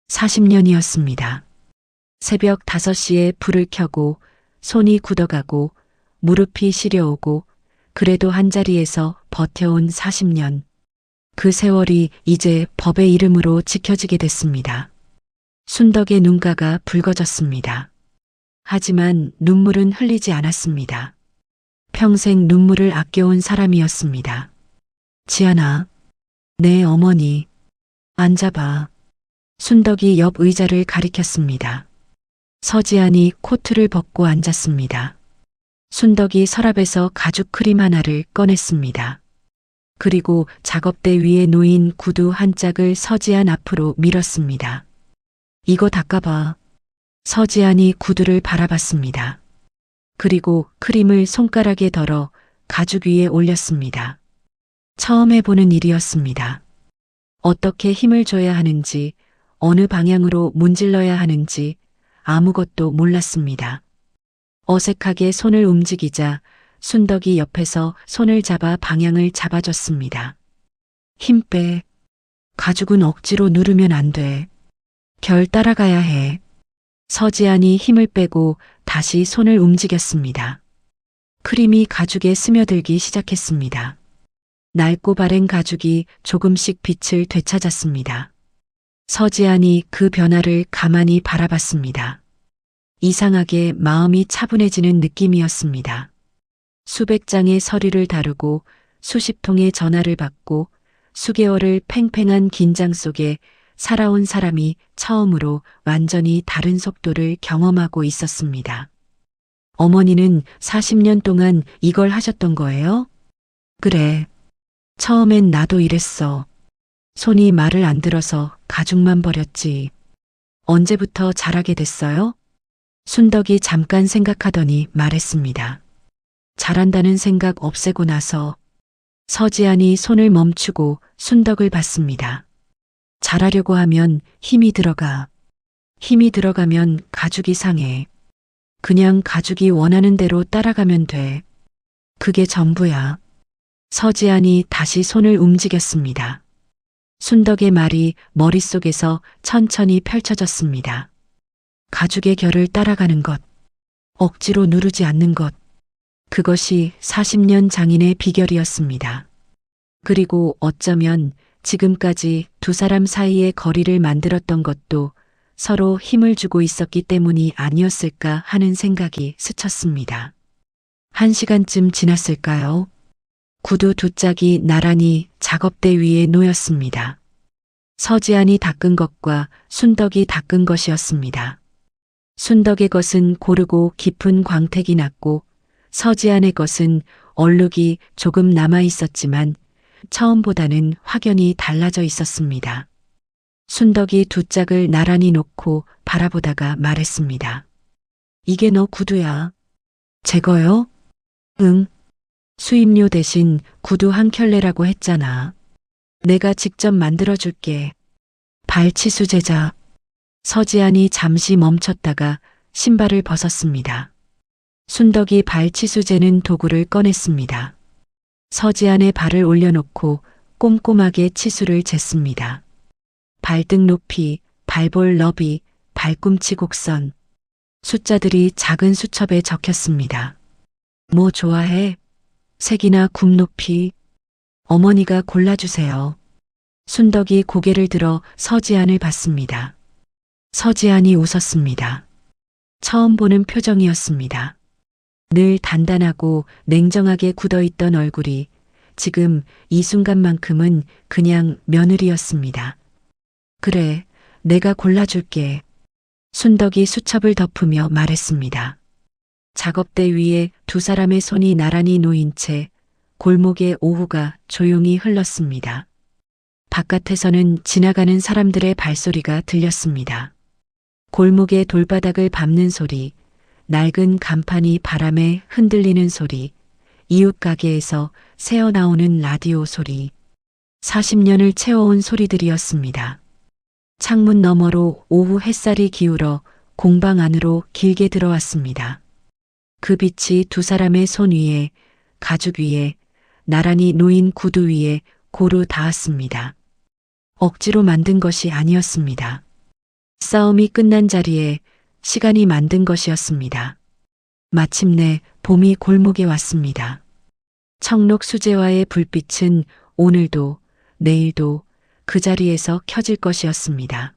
40년이었습니다. 새벽 5시에 불을 켜고 손이 굳어가고 무릎이 시려오고 그래도 한자리에서 버텨온 40년. 그 세월이 이제 법의 이름으로 지켜지게 됐습니다. 순덕의 눈가가 붉어졌습니다. 하지만 눈물은 흘리지 않았습니다. 평생 눈물을 아껴온 사람이었습니다. 지안아, 내 어머니, 앉아봐. 순덕이 옆 의자를 가리켰습니다. 서지안이 코트를 벗고 앉았습니다. 순덕이 서랍에서 가죽 크림 하나를 꺼냈습니다. 그리고 작업대 위에 놓인 구두 한 짝을 서지안 앞으로 밀었습니다. 이거 닦아봐. 서지안이 구두를 바라봤습니다. 그리고 크림을 손가락에 덜어 가죽 위에 올렸습니다. 처음 해보는 일이었습니다. 어떻게 힘을 줘야 하는지, 어느 방향으로 문질러야 하는지 아무것도 몰랐습니다. 어색하게 손을 움직이자 순덕이 옆에서 손을 잡아 방향을 잡아줬습니다. 힘 빼. 가죽은 억지로 누르면 안 돼. 결 따라가야 해. 서지안이 힘을 빼고 다시 손을 움직였습니다. 크림이 가죽에 스며들기 시작했습니다. 낡고 바랜 가죽이 조금씩 빛을 되찾았습니다. 서지안이 그 변화를 가만히 바라봤습니다. 이상하게 마음이 차분해지는 느낌이었습니다. 수백 장의 서류를 다루고 수십 통의 전화를 받고 수개월을 팽팽한 긴장 속에 살아온 사람이 처음으로 완전히 다른 속도를 경험하고 있었습니다. 어머니는 40년 동안 이걸 하셨던 거예요? 그래. 처음엔 나도 이랬어. 손이 말을 안 들어서 가죽만 버렸지. 언제부터 잘하게 됐어요? 순덕이 잠깐 생각하더니 말했습니다. 잘한다는 생각 없애고 나서. 서지안이 손을 멈추고 순덕을 봤습니다. 잘하려고 하면 힘이 들어가. 힘이 들어가면 가죽이 상해. 그냥 가죽이 원하는 대로 따라가면 돼. 그게 전부야. 서지안이 다시 손을 움직였습니다. 순덕의 말이 머릿속에서 천천히 펼쳐졌습니다. 가죽의 결을 따라가는 것, 억지로 누르지 않는 것, 그것이 40년 장인의 비결이었습니다. 그리고 어쩌면 지금까지 두 사람 사이의 거리를 만들었던 것도 서로 힘을 주고 있었기 때문이 아니었을까 하는 생각이 스쳤습니다. 1시간쯤 지났을까요? 구두 두 짝이 나란히 작업대 위에 놓였습니다. 서지안이 닦은 것과 순덕이 닦은 것이었습니다. 순덕의 것은 고르고 깊은 광택이 났고 서지안의 것은 얼룩이 조금 남아 있었지만 처음보다는 확연히 달라져 있었습니다. 순덕이 두 짝을 나란히 놓고 바라보다가 말했습니다. 이게 너 구두야. 제거요? 응. 수입료 대신 구두 한 켤레라고 했잖아. 내가 직접 만들어줄게. 발치수 제작. 서지안이 잠시 멈췄다가 신발을 벗었습니다. 순덕이 발치수 재는 도구를 꺼냈습니다. 서지안의 발을 올려놓고 꼼꼼하게 치수를 쟀습니다. 발등 높이, 발볼 너비, 발꿈치 곡선. 숫자들이 작은 수첩에 적혔습니다. 뭐 좋아해? 색이나 굽 높이? 어머니가 골라주세요. 순덕이 고개를 들어 서지안을 봤습니다. 서지안이 웃었습니다. 처음 보는 표정이었습니다. 늘 단단하고 냉정하게 굳어있던 얼굴이 지금 이 순간만큼은 그냥 며느리였습니다. 그래, 내가 골라줄게. 순덕이 수첩을 덮으며 말했습니다. 작업대 위에 두 사람의 손이 나란히 놓인 채 골목의 오후가 조용히 흘렀습니다. 바깥에서는 지나가는 사람들의 발소리가 들렸습니다. 골목의 돌바닥을 밟는 소리, 낡은 간판이 바람에 흔들리는 소리, 이웃 가게에서 새어나오는 라디오 소리, 40년을 채워온 소리들이었습니다. 창문 너머로 오후 햇살이 기울어 공방 안으로 길게 들어왔습니다. 그 빛이 두 사람의 손 위에, 가죽 위에, 나란히 놓인 구두 위에 고루 닿았습니다. 억지로 만든 것이 아니었습니다. 싸움이 끝난 자리에 시간이 만든 것이었습니다. 마침내 봄이 골목에 왔습니다. 청록 수제화의 불빛은 오늘도 내일도 그 자리에서 켜질 것이었습니다.